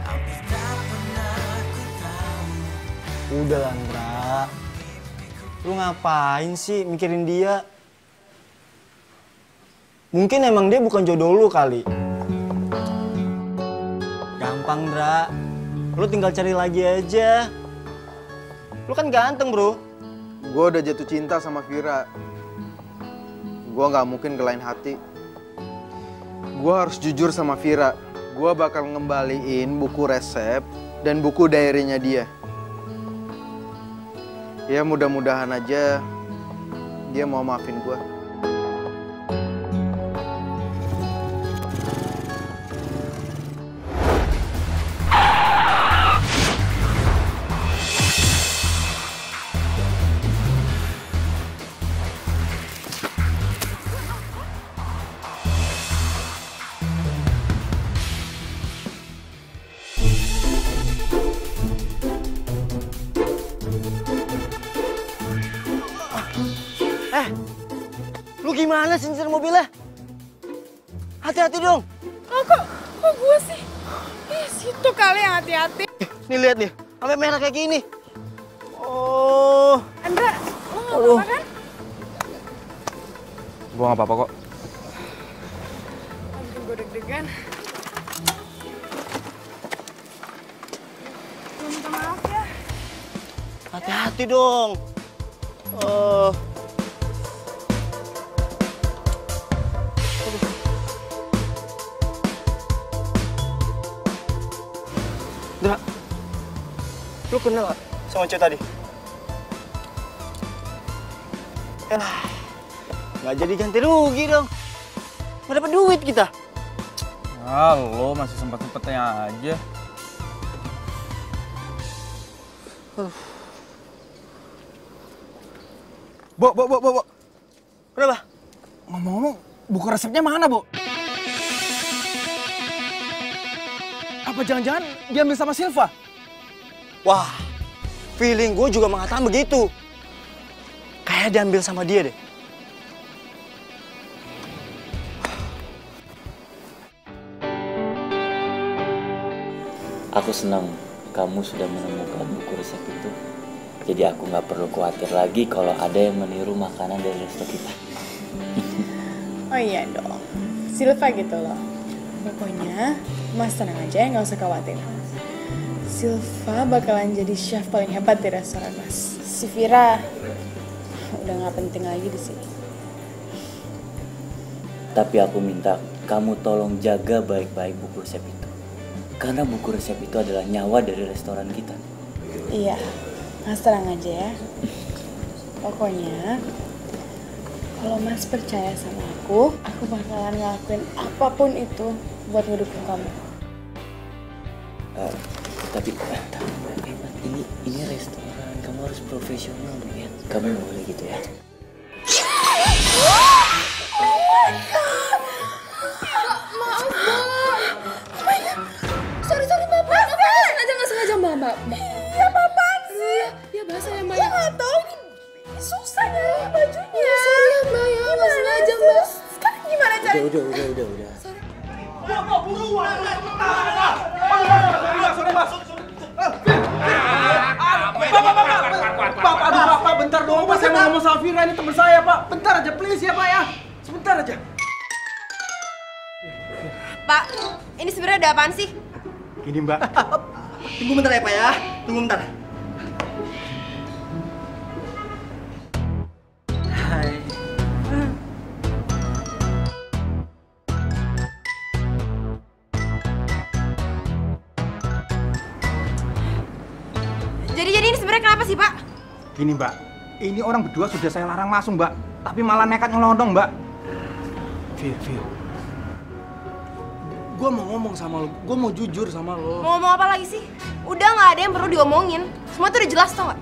Hampir tak pernah ku tahu. Udah Landra, Lu ngapain sih mikirin dia? Mungkin emang dia bukan jodoh lu kali. Gampang, Dra. Lu tinggal cari lagi aja. Lu kan ganteng, bro. Gue udah jatuh cinta sama Vira. Gue gak mungkin ngelain hati. Gue harus jujur sama Vira. Gue bakal ngembaliin buku resep dan buku diary-nya dia. Ya mudah-mudahan aja dia mau maafin gue. Lu gimana sih nyetir mobilnya? Hati-hati dong. Kok gue sih? Situ kali yang hati-hati. Nih lihat nih, sampai merah kayak gini. Oh. Andra, lo gak apa-apa kan? Gue gak apa-apa kok. Aduh, gue deg-degan. Minta maaf ya. Hati-hati dong. Dra, lu kenal gak sama cewek tadi? Nggak jadi ganti rugi dong. Nggak dapat duit kita. Lo masih sempet-sempetnya aja. Bo. Kenapa? Ngomong-ngomong, buku resepnya mana, Bo? Apa jangan-jangan diambil sama Silva? Wah, feeling gue juga mengatakan begitu. Kayak diambil sama dia deh. Aku senang kamu sudah menemukan buku resep itu. Jadi aku nggak perlu khawatir lagi kalau ada yang meniru makanan dari resto kita. Oh iya dong, Silva gitu loh. Pokoknya, Mas tenang aja ya, nggak usah khawatir. Silva bakalan jadi chef paling hebat di restoran Mas. Si Vira udah nggak penting lagi di sini. Tapi aku minta kamu tolong jaga baik-baik buku resep itu. Karena buku resep itu adalah nyawa dari restoran kita. Iya, Mas tenang aja ya. Pokoknya, kalau Mas percaya sama aku bakalan ngelakuin apapun itu buat ngedukung kamu. Tapi ini restoran, kamu harus profesional dong ya. Kamu nggak boleh gitu ya. Maaf, Mbak. Sorry, Bapak. Nggak sengaja, Mbak. Iya, Bapak sih. Ya, bahasa ya, Mbak. Ya, nggak tahu. Ini susah nyari bajunya. Sorry ya, Mbak. Ya, nggak sengaja, Mbak. Sekarang gimana caranya? Udah. Bapak, bentar dong, Pak. Saya mau ngomong sama Vira, ini teman saya, Pak. Bentar aja, please ya, Pak ya. Sebentar aja. Pak, ini sebenarnya ada apaan sih? Gini, Mbak. Tunggu bentar ya, Pak ya. Tunggu bentar. Hai. Jadi ini sebenarnya kenapa sih, Pak? Gini, Mbak. Ini orang berdua sudah saya larang masuk, Mbak. Tapi malah nekat nyelondong, Mbak. Vir. Gue mau ngomong sama lo, gue mau jujur sama lo. Mau ngomong apa lagi sih? Udah nggak ada yang perlu diomongin. Semua tuh udah jelas, tau nggak?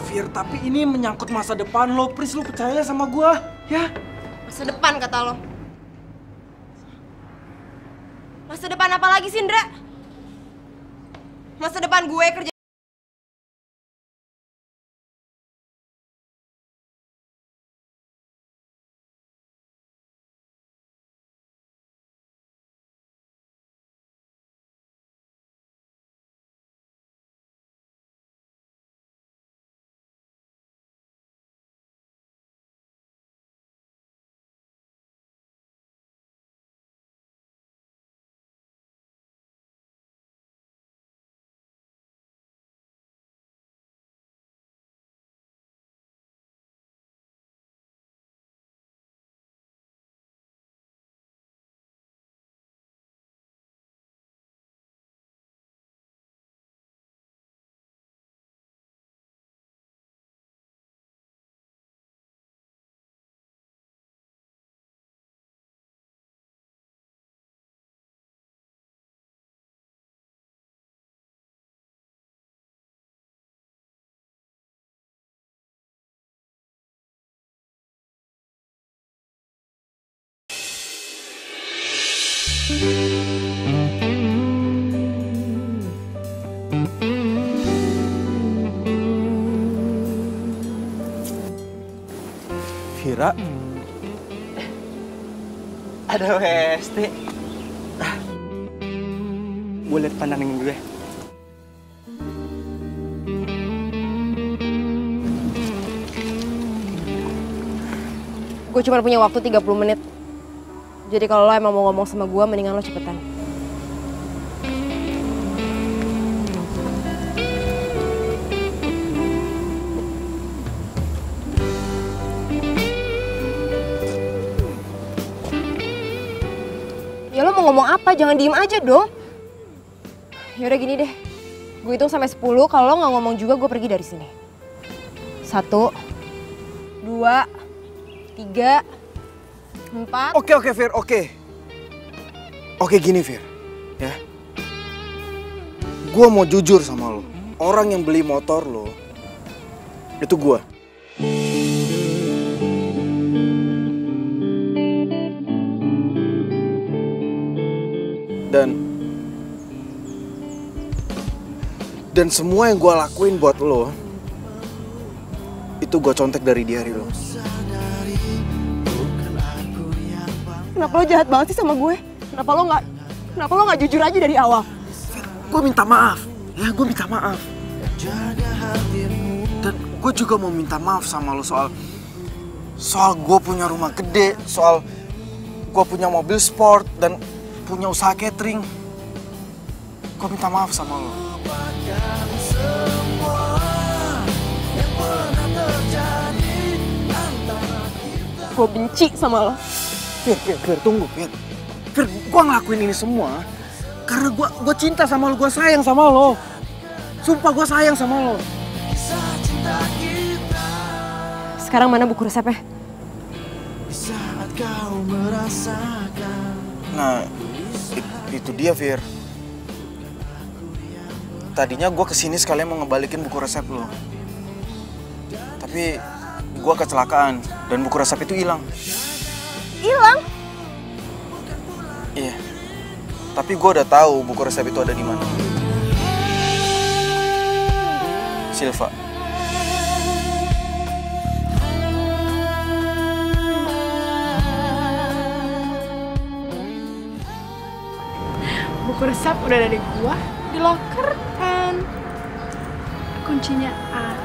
Vir, tapi ini menyangkut masa depan lo. Please, lo percaya sama gue, ya? Masa depan kata lo. Masa depan apa lagi sih, Indra? Masa depan gue kerja Vira? Ada WST. Gue liat pandangan gue. Gue cuma punya waktu 30 menit. Jadi kalau lo emang mau ngomong sama gue, mendingan lo cepetan. Ya lo mau ngomong apa? Jangan diem aja dong. Yaudah gini deh. Gue hitung sampai 10, kalau lo nggak ngomong juga gue pergi dari sini. 1, 2, 3, 4. Oke, Fir, oke. Oke gini, Fir. Ya. Gue mau jujur sama lo. Orang yang beli motor lo, itu gue. Dan semua yang gue lakuin buat lo, itu gue contek dari diary lo. Kenapa lo jahat banget sih sama gue? Kenapa lo nggak jujur aja dari awal? Gue minta maaf, ya gue minta maaf. Dan gue juga mau minta maaf sama lo soal gue punya rumah gede, soal gue punya mobil sport dan punya usaha catering. Gue minta maaf sama lo. Gue benci sama lo. Fir, tunggu, Fir. Fir, gue ngelakuin ini semua karena gue cinta sama lo, gue sayang sama lo. Sumpah gue sayang sama lo. Sekarang mana buku resepnya? Nah, itu dia, Fir. Tadinya gue kesini sekalian mau ngebalikin buku resep lo. Tapi gue kecelakaan dan buku resep itu hilang. Hilang? Iya. Tapi gue udah tahu buku resep itu ada di mana. Silva. Buku resep udah ada di gua, di locker kan. Kuncinya aman.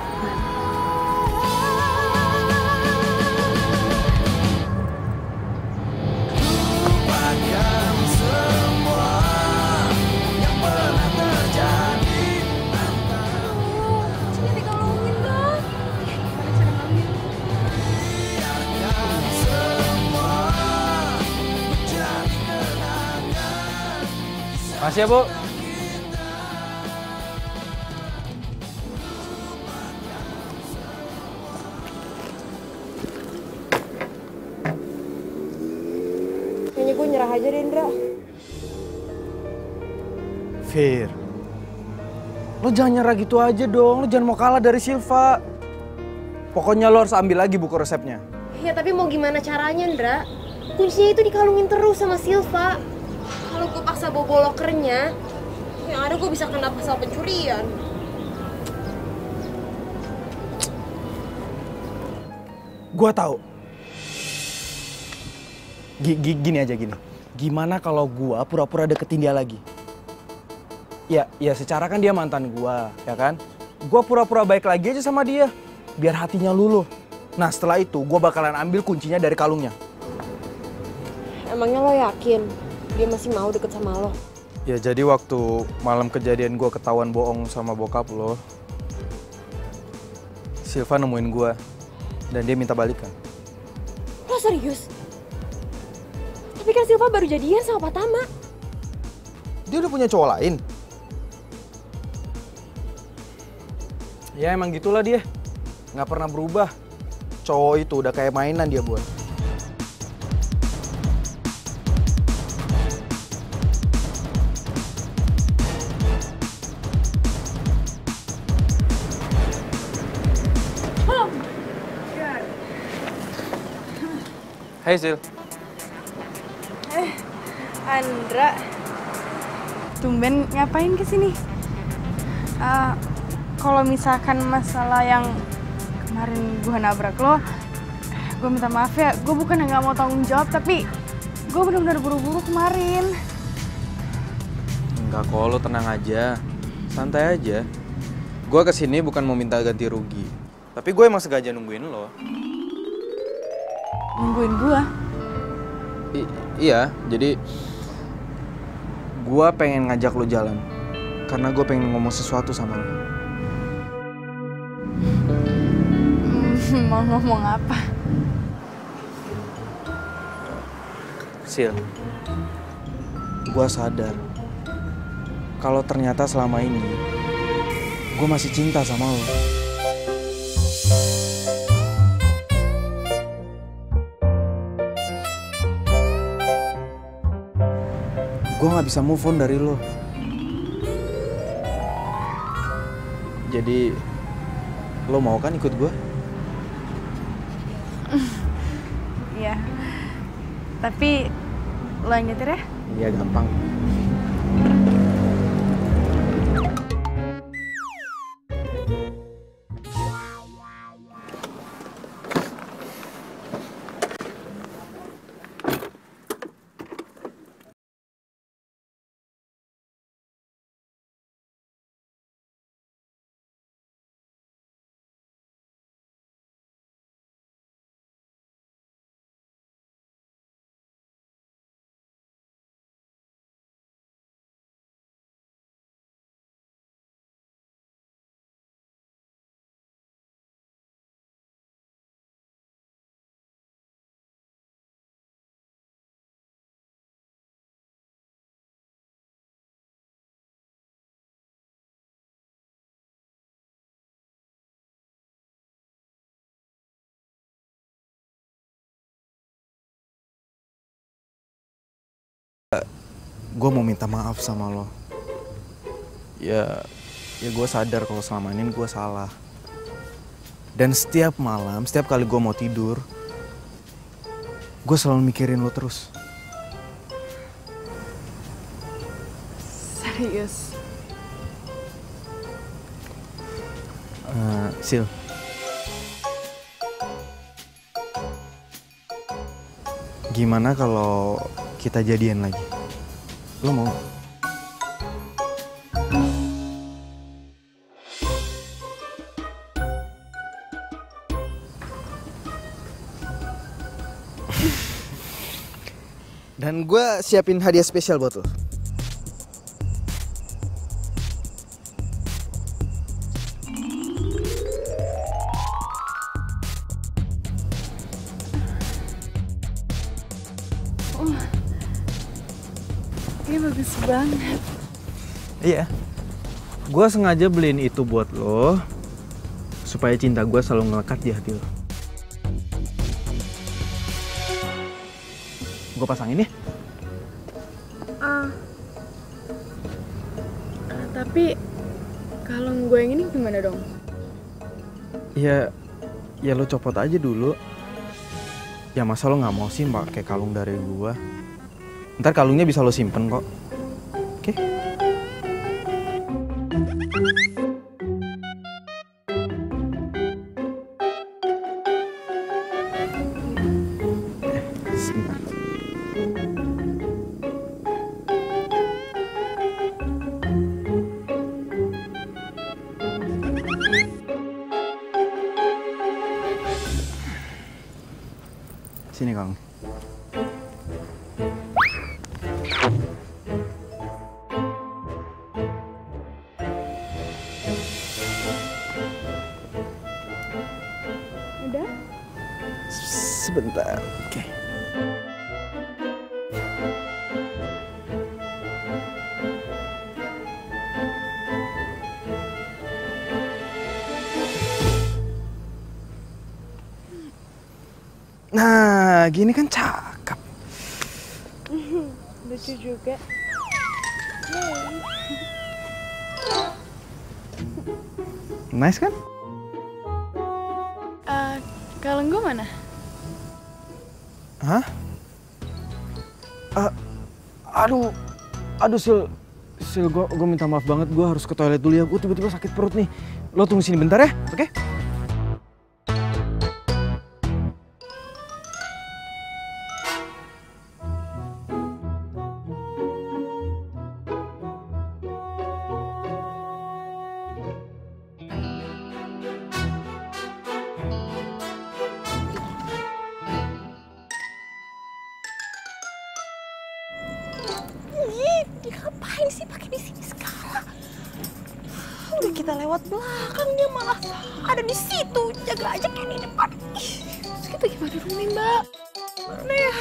Makasih ya, Bu. Kayaknya gue nyerah aja deh, Indra. Fir, lo jangan nyerah gitu aja dong. Lo jangan mau kalah dari Silva. Pokoknya lo harus ambil lagi buku resepnya. Ya tapi mau gimana caranya, Indra? Kuncinya itu dikalungin terus sama Silva. Kalau gue paksa bawa lokernya, yang ada gue bisa kena pasal pencurian. Gua tahu. Gini aja. Gimana kalau gua pura-pura deketin dia lagi? Ya secara kan dia mantan gua, ya kan? Gua pura-pura baik lagi aja sama dia, biar hatinya luluh. Nah setelah itu gua bakalan ambil kuncinya dari kalungnya. Emangnya lo yakin dia masih mau deket sama lo? Ya jadi waktu malam kejadian gua ketahuan bohong sama bokap lo, Silva nemuin gua dan dia minta balikan. Lo serius? Tapi kan Silva baru jadian sama Pak Tama. Dia udah punya cowok lain? Ya emang gitulah dia, nggak pernah berubah. Cowok itu udah kayak mainan dia buat. Hai Sil. Andra, tumben ngapain kesini? Kalau misalkan masalah yang kemarin gue nabrak lo, gue minta maaf ya. Gue bukan nggak mau tanggung jawab, tapi gue benar-benar buru-buru kemarin. Enggak kok, lo tenang aja. Santai aja. Gue kesini bukan mau minta ganti rugi. Tapi gue emang sengaja nungguin lo. Nungguin gue? Iya, jadi gue pengen ngajak lo jalan. Karena gue pengen ngomong sesuatu sama lo. Mau ngomong apa? Sil, gue sadar kalau ternyata selama ini gue masih cinta sama lo. Gue gak bisa move on dari lo. Jadi, lo mau kan ikut gue? Iya. Tapi lo yang nyetir ya? Iya, gampang. Gue mau minta maaf sama lo. Ya gue sadar kalau selama ini gue salah. Dan setiap malam, setiap kali gue mau tidur, gue selalu mikirin lo terus. Serius? Sil, gimana kalau kita jadian lagi? Lo mau? Dan gue siapin hadiah spesial buat lo. Ini bagus banget. Iya. Gue sengaja beliin itu buat lo supaya cinta gue selalu ngelekat di hati lo. Gue pasangin ya. Tapi kalung gue yang ini gimana dong? Ya lo copot aja dulu. Ya masa lo nggak mau sih pakai kalung dari gue? Ntar kalungnya bisa lo simpen kok. Oke? Sebentar. Sini Kang. Udah? Sebentar. Oke. Nah, gini kan cakep. Lucu juga. Nice kan? Kalung gue mana? Hah? Aduh Sil, gue minta maaf banget, gue harus ke toilet dulu ya. Gue tiba-tiba sakit perut nih. Lo tunggu sini bentar ya, oke? Dia ngapain sih pakai di sini segala? Udah kita lewat belakang, dia malah ada di situ, jaga aja kayak di depan. Terus kita gimana dong nih, Mbak? Mana ya?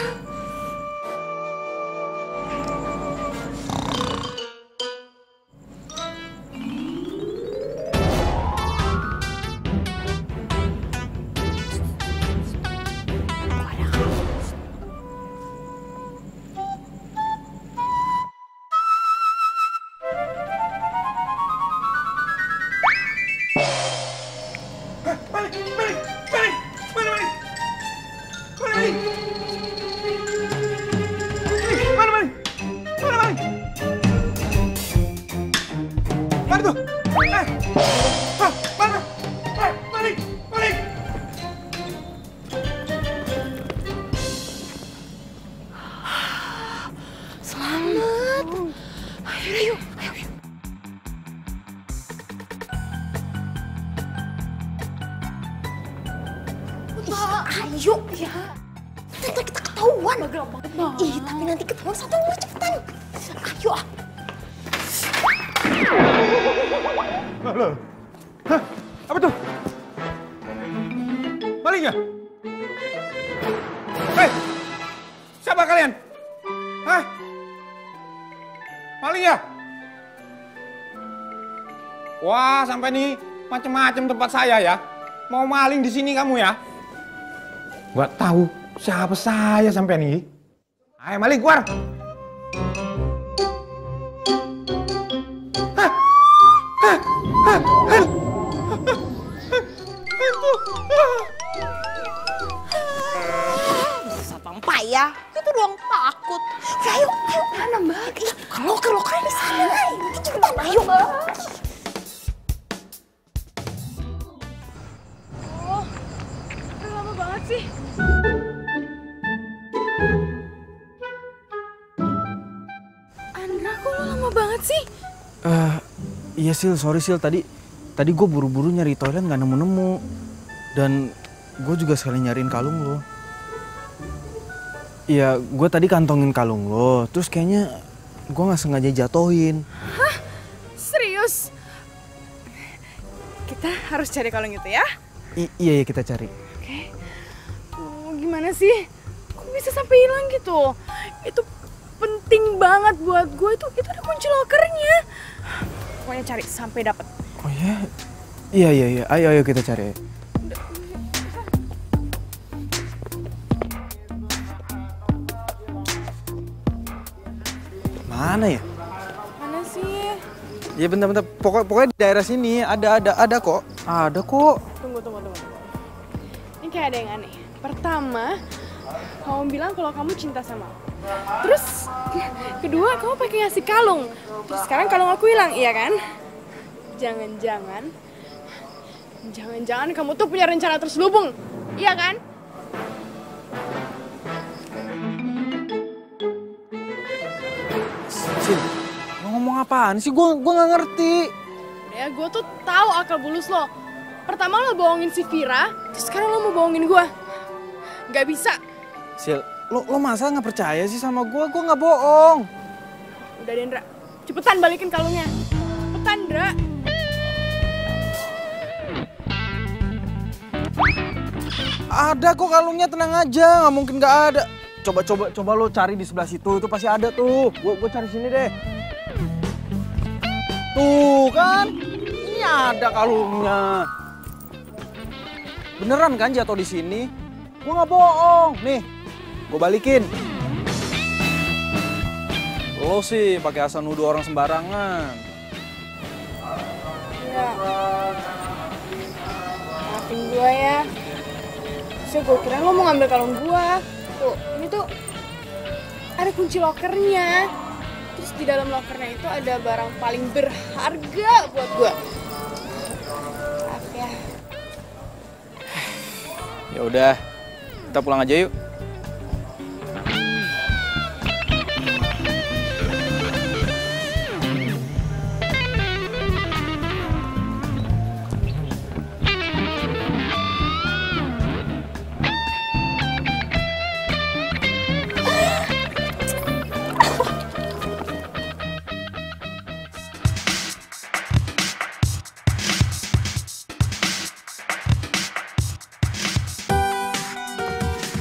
Ayo ya, nanti kita ketahuan. Ih, tapi nanti ketahuan satu yang cepetan. Ayo. Halo. Hah? Apa tuh? Maling ya? Hei! Siapa kalian? Hah? Maling ya? Wah, sampai nih macem-macem tempat saya ya. Mau maling di sini kamu ya? Gak tahu siapa saya sampai nih. Ayo maling keluar. Sampai ya, itu doang takut. Ya, ayo, mana Mbak? Loker di sana. Cepetan, ayo. Lama banget sih. Andra, kok lo lama banget sih? Iya Sil, sorry Sil, tadi gue buru-buru nyari toilet nggak nemu-nemu. Dan gue juga sekali nyariin kalung lo. Iya, gue tadi kantongin kalung lo, terus kayaknya gue nggak sengaja jatohin. Hah? Serius? Kita harus cari kalung itu ya? Iya, kita cari. Oke. Gimana sih? Kok bisa sampai hilang gitu? Itu penting banget buat gue, itu ada kunci lokernya. Pokoknya cari sampai dapat. Oh iya? Iya. Ayo kita cari. Mana ya? Mana sih? Ya bentar. Pokoknya di daerah sini ada kok. Ada kok. Tunggu. Ini kayak ada yang aneh. Pertama, kamu bilang kalau kamu cinta sama aku. Terus, kedua kamu pakai ngasih kalung. Terus sekarang kalung aku hilang, iya kan? Jangan-jangan kamu tuh punya rencana terselubung, iya kan? Sil, lo ngomong apaan sih? Gue nggak ngerti. Ya, gue tuh tahu akal bulus lo. Pertama lo bohongin si Vira, terus sekarang lo mau bohongin gue. Gak bisa. Sil, lo masa nggak percaya sih sama gue? Gue nggak bohong. Udah Dendra, cepetan balikin kalungnya. Cepetan, Dra. Ada kok kalungnya, tenang aja, nggak mungkin nggak ada. Coba lo cari di sebelah situ, itu pasti ada tuh. Gue cari sini deh. Tuh kan, ini ada kalungnya. Beneran kan jatuh di sini? Gue nggak bohong. Nih, gue balikin. Lo sih pakai asal nuduh orang sembarangan. Ya. Maafin gue ya. Terus gue kira lo mau ngambil kalung gue. Tuh, ini tuh ada kunci lokernya. Terus di dalam lokernya itu ada barang paling berharga buat gue. Maaf ya. Ya udah, kita pulang aja yuk.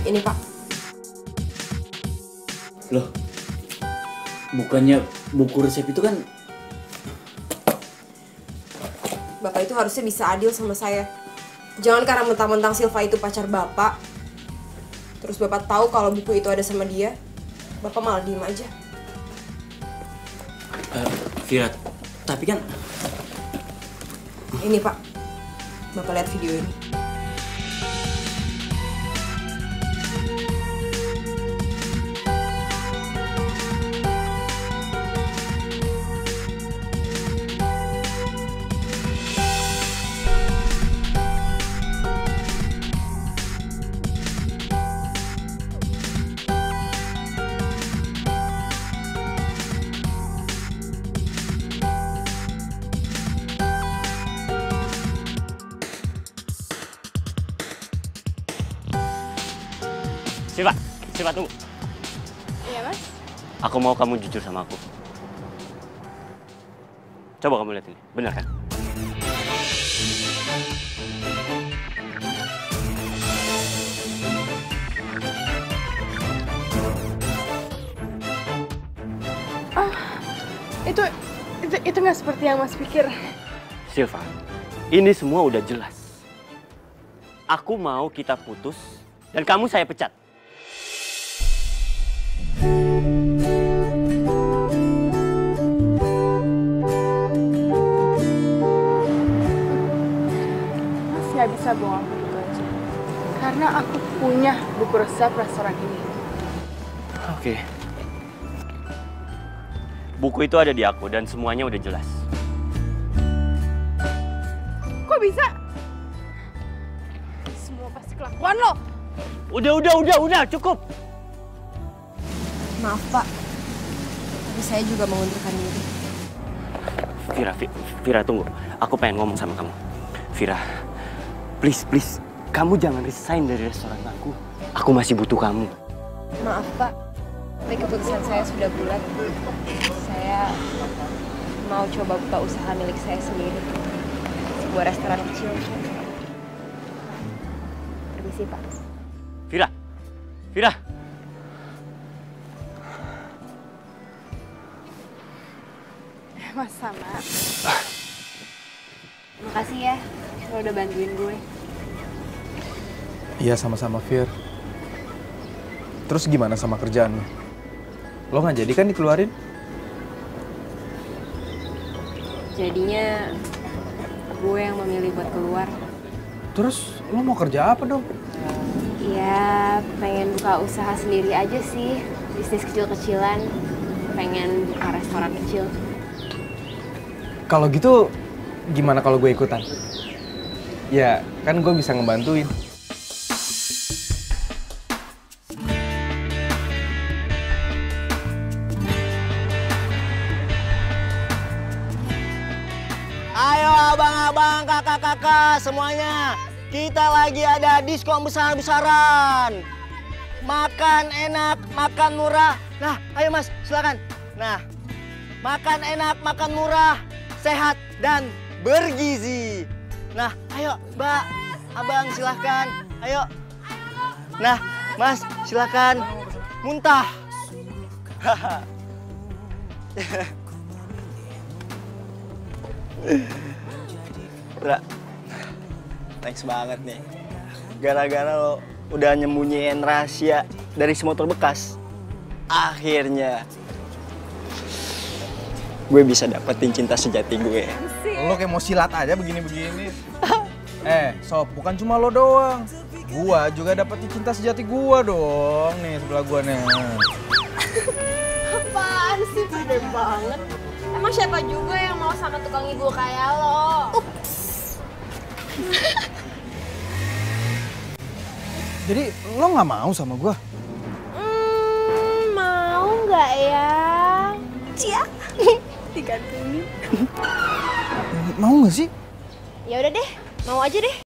Ini Pak. Loh, bukannya buku resep itu kan... Bapak itu harusnya bisa adil sama saya. Jangan karena mentang-mentang Silva itu pacar Bapak, terus Bapak tahu kalau buku itu ada sama dia, Bapak malah diem aja. Vira, tapi kan... Ini Pak, Bapak lihat video ini. Silva, tunggu. Iya, Mas? Aku mau kamu jujur sama aku. Coba kamu lihat ini, benar kan? Itu nggak seperti yang Mas pikir. Silva, ini semua udah jelas. Aku mau kita putus dan kamu saya pecat. Mas nggak bisa bohong begitu aja. Karena aku punya buku resep restoran ini. Oke. Buku itu ada di aku dan semuanya udah jelas. Kok bisa? Semua pasti kelakuan lo. Udah, cukup. Maaf Pak, tapi saya juga mengundurkan diri. Vira, tunggu. Aku pengen ngomong sama kamu. Vira, please, kamu jangan resign dari restoran aku. Aku masih butuh kamu. Maaf Pak, tapi keputusan saya sudah bulat. Saya mau coba buka usaha milik saya sendiri. Sebuah restoran kecil. Permisi Pak. Vira. Mas sama. Makasih ya, lo udah bantuin gue. Iya, sama-sama, Fir. Terus gimana sama kerjaan lo? Lo nggak jadi kan dikeluarin? Jadinya gue yang memilih buat keluar. Terus lo mau kerja apa dong? Ya, pengen buka usaha sendiri aja sih. Bisnis kecil-kecilan. Pengen buka restoran kecil. Kalau gitu, gimana kalau gue ikutan? Ya, kan gue bisa ngebantuin. Ayo abang-abang, kakak-kakak semuanya. Kita lagi ada diskon besar-besaran. Makan enak, makan murah. Nah, ayo Mas, silakan. Nah, makan enak, makan murah, sehat dan bergizi. Nah, ayo Mbak, Abang silahkan. Ayo. Nah, Mas silahkan. Muntah. Ra, thanks banget nih. Gara-gara lo udah nyembunyiin rahasia dari si motor bekas, akhirnya gue bisa dapetin cinta sejati gue. Lo kayak mau silat aja begini-begini. Sob, bukan cuma lo doang. Gua juga dapetin cinta sejati gua dong. Nih, sebelah gua nih. Apaan sih? banget. Emang siapa juga yang mau sama tukang ibu kayak lo? Jadi lo nggak mau sama gue? Mau nggak ya? Cia, digantungin. Mau nggak sih? Ya udah deh, mau aja deh.